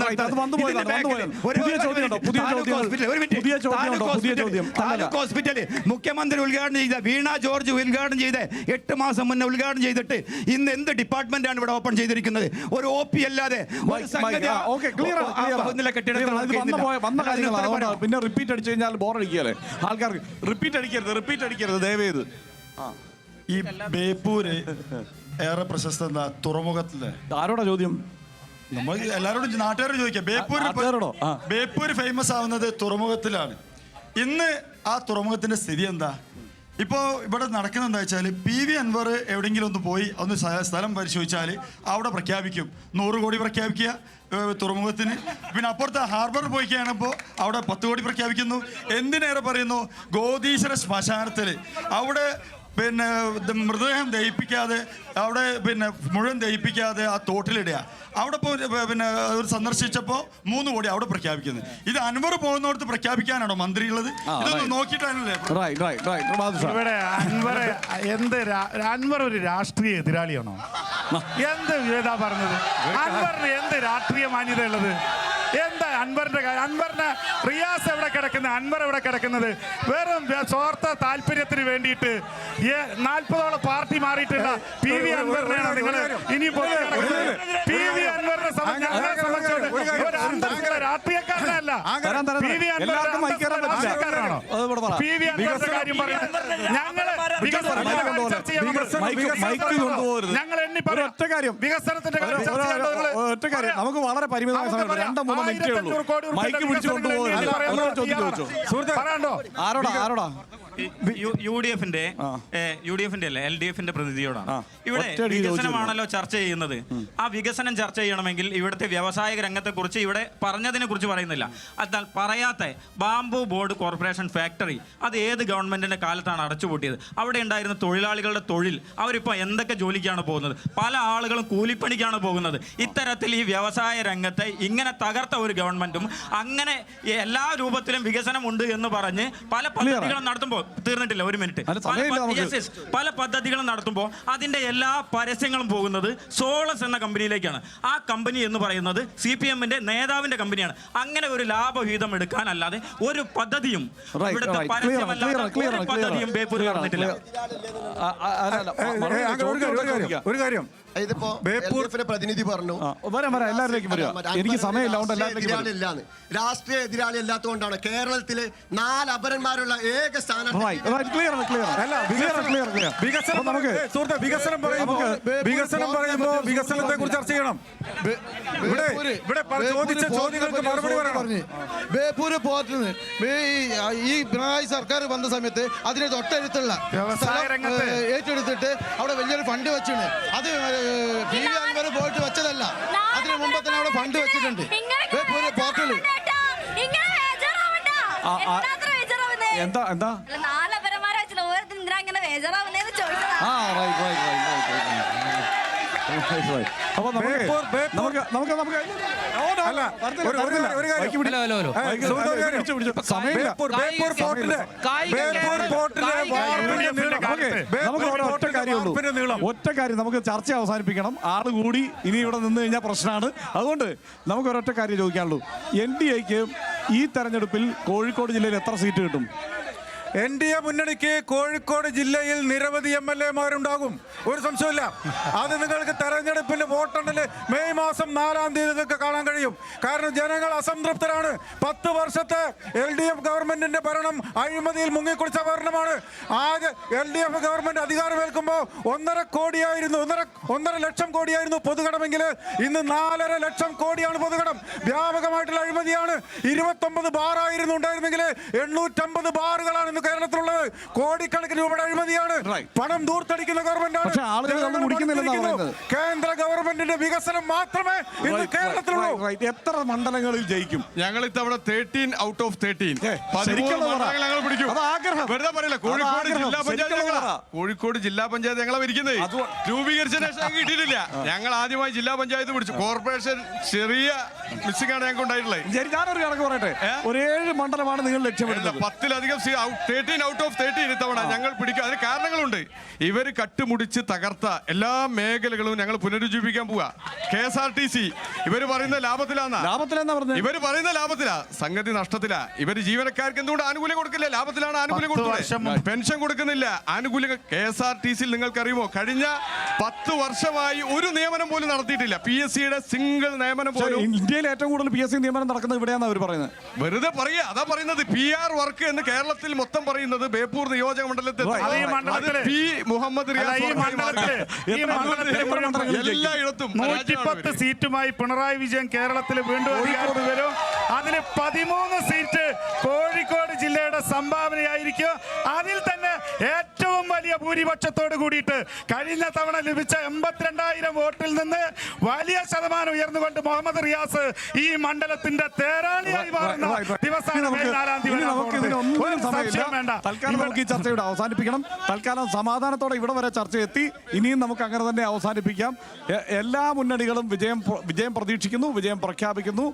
ഹോസ്പിറ്റൽ മുഖ്യമന്ത്രി ഉദ്ഘാടനം ചെയ്ത, വീണ ജോർജ് ഉദ്ഘാടനം ചെയ്ത് 8 മാസം മുന്നേ ഉദ്ഘാടനം ചെയ്തിട്ട് ഇന്ന് എന്ത് ഡിപ്പാർട്ട്മെന്റാണ് ഇവിടെ ഓപ്പൺ ചെയ്തിരിക്കുന്നത്? ഒരു OP അല്ലാതെ പിന്നെ റിപ്പീറ്റ് അടിച്ചു കഴിഞ്ഞാൽ ബോറടിക്കുകയല്ലേ ആൾക്കാർക്ക്? റിപ്പീറ്റ് അടിക്കരുത് ദയവേത്. ഈ ബേപ്പൂര് ഏറെ പ്രശസ്ത എന്താ തുറമുഖത്തിലെ? ആരോടാ ചോദ്യം? നമ്മൾ എല്ലാവരോടും നാട്ടുകാരോട് ചോദിക്കാം. ബേപ്പൂര് ഫേമസ് ആവുന്നത് തുറമുഖത്തിലാണ്. ഇന്ന് ആ തുറമുഖത്തിന്റെ സ്ഥിതി എന്താ? ഇപ്പോൾ ഇവിടെ നടക്കുന്നത് എന്താ വെച്ചാൽ, PV അൻവർ എവിടെയെങ്കിലും ഒന്ന് പോയി ഒന്ന് സ്ഥലം പരിശോധിച്ചാൽ അവിടെ പ്രഖ്യാപിക്കും 100 കോടി പ്രഖ്യാപിക്കുക തുറമുഖത്തിന്. പിന്നെ അപ്പുറത്തെ ഹാർബർ പോയി കഴിഞ്ഞപ്പോൾ അവിടെ 10 കോടി പ്രഖ്യാപിക്കുന്നു. എന്തിനേറെ പറയുന്നു, ഗോദീശ്വര ശ്മശാനത്തിൽ അവിടെ പിന്നെ മൃതദേഹം ദഹിപ്പിക്കാതെ, അവിടെ പിന്നെ മുഴുവൻ ദഹിപ്പിക്കാതെ ആ തോട്ടിലിടുക. അവിടെ പിന്നെ സന്ദർശിച്ചപ്പോൾ 3 കോടി അവിടെ പ്രഖ്യാപിക്കുന്നത്. ഇത് അൻവർ പോകുന്നിടത്ത് പ്രഖ്യാപിക്കാനാണോ മന്ത്രി ഉള്ളത്? ഇതൊന്നും നോക്കിയിട്ടാണല്ലേ? ഇവിടെ അൻവർ ഒരു രാഷ്ട്രീയ എതിരാളിയാണോ? എന്ത് ഏതാ പറഞ്ഞത്? അൻവറിന് എന്ത് രാഷ്ട്രീയ മാന്യത ഉള്ളത്? എന്താ അൻവറിന്റെ കാര്യം? അൻവറിന് റിയാസ് എവിടെ കിടക്കുന്നത്? അൻവർ എവിടെ കിടക്കുന്നത്? വെറും സ്വാർത്ഥ താല്പര്യത്തിന് വേണ്ടിയിട്ട് 40ഓളം പാർട്ടി മാറിയിട്ടുള്ള PV അൻവറിനെയാണ് നിങ്ങൾ ഇനി PV അൻവറിനെ രാഷ്ട്രീയക്കാരനല്ല. PV രാഷ്ട്രീയക്കാരനാണോ? PV അൻവറിന്റെ കാര്യം പറയുന്നത് ഞങ്ങൾ എണ്ണി പറയാം. വികസനത്തിന്റെ കാര്യം നമുക്ക് വളരെ പരിമിതമായ സമയം, 2-3 മിനിറ്റേ ഉള്ളൂ. മൈക്ക് പിടിച്ചു കൊണ്ടുപോകരുത്. ആരോടാ? UDF-ന്റെ അല്ലേ LDF-ന്റെ പ്രതിനിധിയോടാണ്. ഇവിടെ വികസനമാണല്ലോ ചർച്ച ചെയ്യുന്നത്. ആ വികസനം ചർച്ച ചെയ്യണമെങ്കിൽ ഇവിടുത്തെ വ്യാവസായിക രംഗത്തെ കുറിച്ച് ഇവിടെ പറഞ്ഞതിനെ കുറിച്ച് പറയുന്നില്ല. എന്നാൽ പറയാത്ത ബാംബു ബോർഡ് കോർപ്പറേഷൻ ഫാക്ടറി അത് ഏത് ഗവൺമെന്റിന്റെ കാലത്താണ് അടച്ചുപൂട്ടിയത്? അവിടെ ഉണ്ടായിരുന്ന തൊഴിലാളികളുടെ തൊഴിൽ അവരിപ്പോൾ എന്തൊക്കെ ജോലിക്കാണ് പോകുന്നത്? പല ആളുകളും കൂലിപ്പണിക്കാണ് പോകുന്നത്. ഇത്തരത്തിൽ ഈ വ്യവസായ രംഗത്തെ ഇങ്ങനെ തകർത്ത ഒരു ഗവൺമെന്റും അങ്ങനെ എല്ലാ രൂപത്തിലും വികസനമുണ്ട് എന്ന് പറഞ്ഞ് പല പദ്ധതികളും നടത്തുമ്പോൾ തീർന്നിട്ടില്ല, ഒരു മിനിറ്റ്. പല പദ്ധതികളും നടത്തുമ്പോൾ അതിന്റെ എല്ലാ പരസ്യങ്ങളും പോകുന്നത് സോളസ് എന്ന കമ്പനിയിലേക്കാണ്. ആ കമ്പനി എന്ന് പറയുന്നത് CPM-ന്റെ നേതാവിന്റെ കമ്പനിയാണ്. അങ്ങനെ ഒരു ലാഭവിഹിതം എടുക്കാൻ അല്ലാതെ ഒരു പദ്ധതിയും ഇവിടുത്തെ പദ്ധതിയും ബേപ്പൂർ നടന്നിട്ടില്ല. ഒരു കാര്യം ഇതിപ്പോ പ്രതിനിധി പറഞ്ഞു എനിക്ക് സമയമില്ല. രാഷ്ട്രീയ എതിരാളി അല്ലാത്തതുകൊണ്ടാണ് കേരളത്തിലെ 4 അപരന്മാരുള്ള ഏക സ്ഥാനം. വികസനം പറയുമ്പോ വികസനത്തെ കുറിച്ച് ചർച്ച ചെയ്യണം. ചോദിച്ച ചോദ്യങ്ങൾക്ക് മറുപടി പറഞ്ഞു. ബേപ്പൂര് പോർട്ടിന് ഈ പിണറായി സർക്കാർ വന്ന സമയത്ത് അതിന് തൊട്ടടുത്തുള്ള ഏറ്റെടുത്തിട്ട് അവിടെ വലിയൊരു ഫണ്ട് വെച്ചാണ്. അത് PV അൻവർ പോയിട്ട് വെച്ചതല്ല, അതിന് മുമ്പ് തന്നെ അവിടെ ഫണ്ട് വെച്ചിട്ടുണ്ട്. ബേപ്പൂര് പോർട്ടില് എന്താ അപ്പൊ ഒറ്റ കാര്യം നമുക്ക് ചർച്ച അവസാനിപ്പിക്കണം. ആള് കൂടി ഇനി ഇവിടെ നിന്ന് കഴിഞ്ഞാൽ പ്രശ്നമാണ്. അതുകൊണ്ട് നമുക്ക് ഒരൊറ്റ കാര്യം ചോദിക്കാനുള്ളൂ. NDAക്ക് ഈ തെരഞ്ഞെടുപ്പിൽ കോഴിക്കോട് ജില്ലയിൽ എത്ര സീറ്റ് കിട്ടും? NDA മുന്നണിക്ക് കോഴിക്കോട് ജില്ലയിൽ നിരവധി MLA-മാരുണ്ടാകും, ഒരു സംശയമില്ല. അത് നിങ്ങൾക്ക് തെരഞ്ഞെടുപ്പിന്റെ വോട്ടെണ്ണൽ മെയ് മാസം 4-ാം തീയതി നിങ്ങൾക്ക് കാണാൻ കഴിയും. കാരണം ജനങ്ങൾ അസംതൃപ്തരാണ്. 10 വർഷത്തെ LDF ഗവൺമെന്റിന്റെ ഭരണം അഴിമതിയിൽ മുങ്ങിക്കുളിച്ച ഭരണമാണ്. ആകെ LDF ഗവൺമെന്റ് അധികാരമേൽക്കുമ്പോൾ 1.5 ലക്ഷം കോടിയായിരുന്നു പൊതുകടമെങ്കിൽ ഇന്ന് 4.5 ലക്ഷം കോടിയാണ് പൊതുകടം. വ്യാപകമായിട്ടുള്ള അഴിമതിയാണ്. 29 ബാറായിരുന്നു ഉണ്ടായിരുന്നെങ്കിൽ 850 ബാറുകളാണ് ഇന്ന് കേരളത്തിലുള്ളത്. കോടിക്കണക്കിന് രൂപയുടെ അഴിമതിയാണ്, പണം ദൂർത്തടിക്കുന്ന പക്ഷേ ആളുകൾ അതൊന്നും കുടിക്കുന്നില്ലെന്നാണ് പറയുന്നത്. കേന്ദ്ര ഗവൺമെന്റിന്റെ വികസനം മാത്രമേ ഇന്ന് കേരളത്തിലുള്ളൂ. എത്ര മണ്ഡലങ്ങളിൽ ജയിക്കും? ഞങ്ങൾ ഇത്തവണ 13 ഔട്ട് ഓഫ് 13 ശരിക്കുള്ള പറ. ഞങ്ങൾ പിടിക്കും. അത് ആഗ്രഹം. വെറുതെ പറയില്ല. കോഴിക്കോട് ജില്ലാ പഞ്ചായത്ത് കോഴിക്കോട് ജില്ലാ പഞ്ചായത്ത് ഞങ്ങളെ ഭരിക്കുന്നത് രൂപീകരിച്ച ശേഷം കിട്ടിയിട്ടില്ല. ഞങ്ങൾ ആദ്യമായി ജില്ലാ പഞ്ചായത്ത് പിടിച്ചു. കോർപ്പറേഷൻ ചെറിയ മിസ്സിംഗ് ആണ് ഞങ്ങൾക്ക് ഉണ്ടായിട്ടുള്ളത്. ഞാനൊരു കണക്ക് പറയട്ടെ, ഒരു 7 മണ്ഡലമാണ് നിങ്ങൾ ലക്ഷ്യമിടുന്നത്. 10-ലധികം 13 ഔട്ട് ഓഫ് 13 ഇത്തവണ ഞങ്ങൾ പിടിക്കും. അതിന് കാരണങ്ങളുണ്ട്. ഇവർ കട്ടുമുടിച്ച് തകർത്ത എല്ലാ മേഖലകളും ഞങ്ങൾ പുനരുജ്ജീവിക്കാൻ പോവാ. KSRTC ഇവര് പറയുന്ന ലാഭത്തിലാന്നാ പറഞ്ഞത്. ഇവര് പറയുന്ന ലാഭത്തിലാ, സംഗതി നഷ്ടത്തിലാ. ഇവര് ജീവനക്കാർക്ക് എന്തുകൊണ്ട് ആനുകൂല്യം കൊടുക്കില്ല? ലാഭത്തിലാണ് ആനുകൂല്യം കൊടുക്കുന്നത്. പെൻഷൻ കൊടുക്കുന്നില്ല, ആനുകൂല്യം. KSRTC നിങ്ങൾക്കറിയുമോ, കഴിഞ്ഞ 10 വർഷമായി ഒരു നിയമനം പോലും നടത്തിയിട്ടില്ല. PSCയുടെ സിംഗിൾ നിയമനം പോലും. ഇന്ത്യയിൽ ഏറ്റവും കൂടുതൽ PSC നിയമനം നടക്കുന്നത് ഇവിടെയാണെന്ന് അവർ പറയുന്നത്. വെറുതെ പറയാ, അതാ പറയുന്നത്. PR വർക്ക് എന്ന് കേരളത്തിൽ മൊത്തം പറയുന്നത് ബേപ്പൂർ നിയോജക മണ്ഡലത്തിൽ പി മുഹമ്മദ് എല്ലായിടത്തും 110 സീറ്റുമായി പിണറായി വിജയൻ കേരളത്തിൽ വീണ്ടും അധികാരത്തിൽ വരും. അതിൽ 13 സീറ്റ് കോഴിക്കോട് ജില്ലയുടെ സംഭാവനയായിരിക്കും. അതിൽ തന്നെ ഏറ്റവും വലിയ ഭൂരിപക്ഷത്തോട് കൂടിയിട്ട് കഴിഞ്ഞ തവണ ലഭിച്ച 82,000 വോട്ടിൽ നിന്ന് വലിയ ശതമാനം ഉയർന്നുകൊണ്ട് മുഹമ്മദ് റിയാസ് ഈ മണ്ഡലത്തിന്റെ തേരാളിയായി മാറുന്ന ദിവസമാണ് മെയ് 4-ാം തീയതി. തൽക്കാലം നമുക്ക് ഈ ചർച്ച ഇവിടെ അവസാനിപ്പിക്കണം. തൽക്കാലം സമാധാനത്തോടെ ഇവിടെ വരെ ചർച്ച എത്തി. ഇനിയും നമുക്ക് അങ്ങനെ തന്നെ അവസാനിപ്പിക്കാം. എല്ലാ മുന്നണികളും വിജയം പ്രതീക്ഷിക്കുന്നു, വിജയം പ്രഖ്യാപിക്കുന്നു.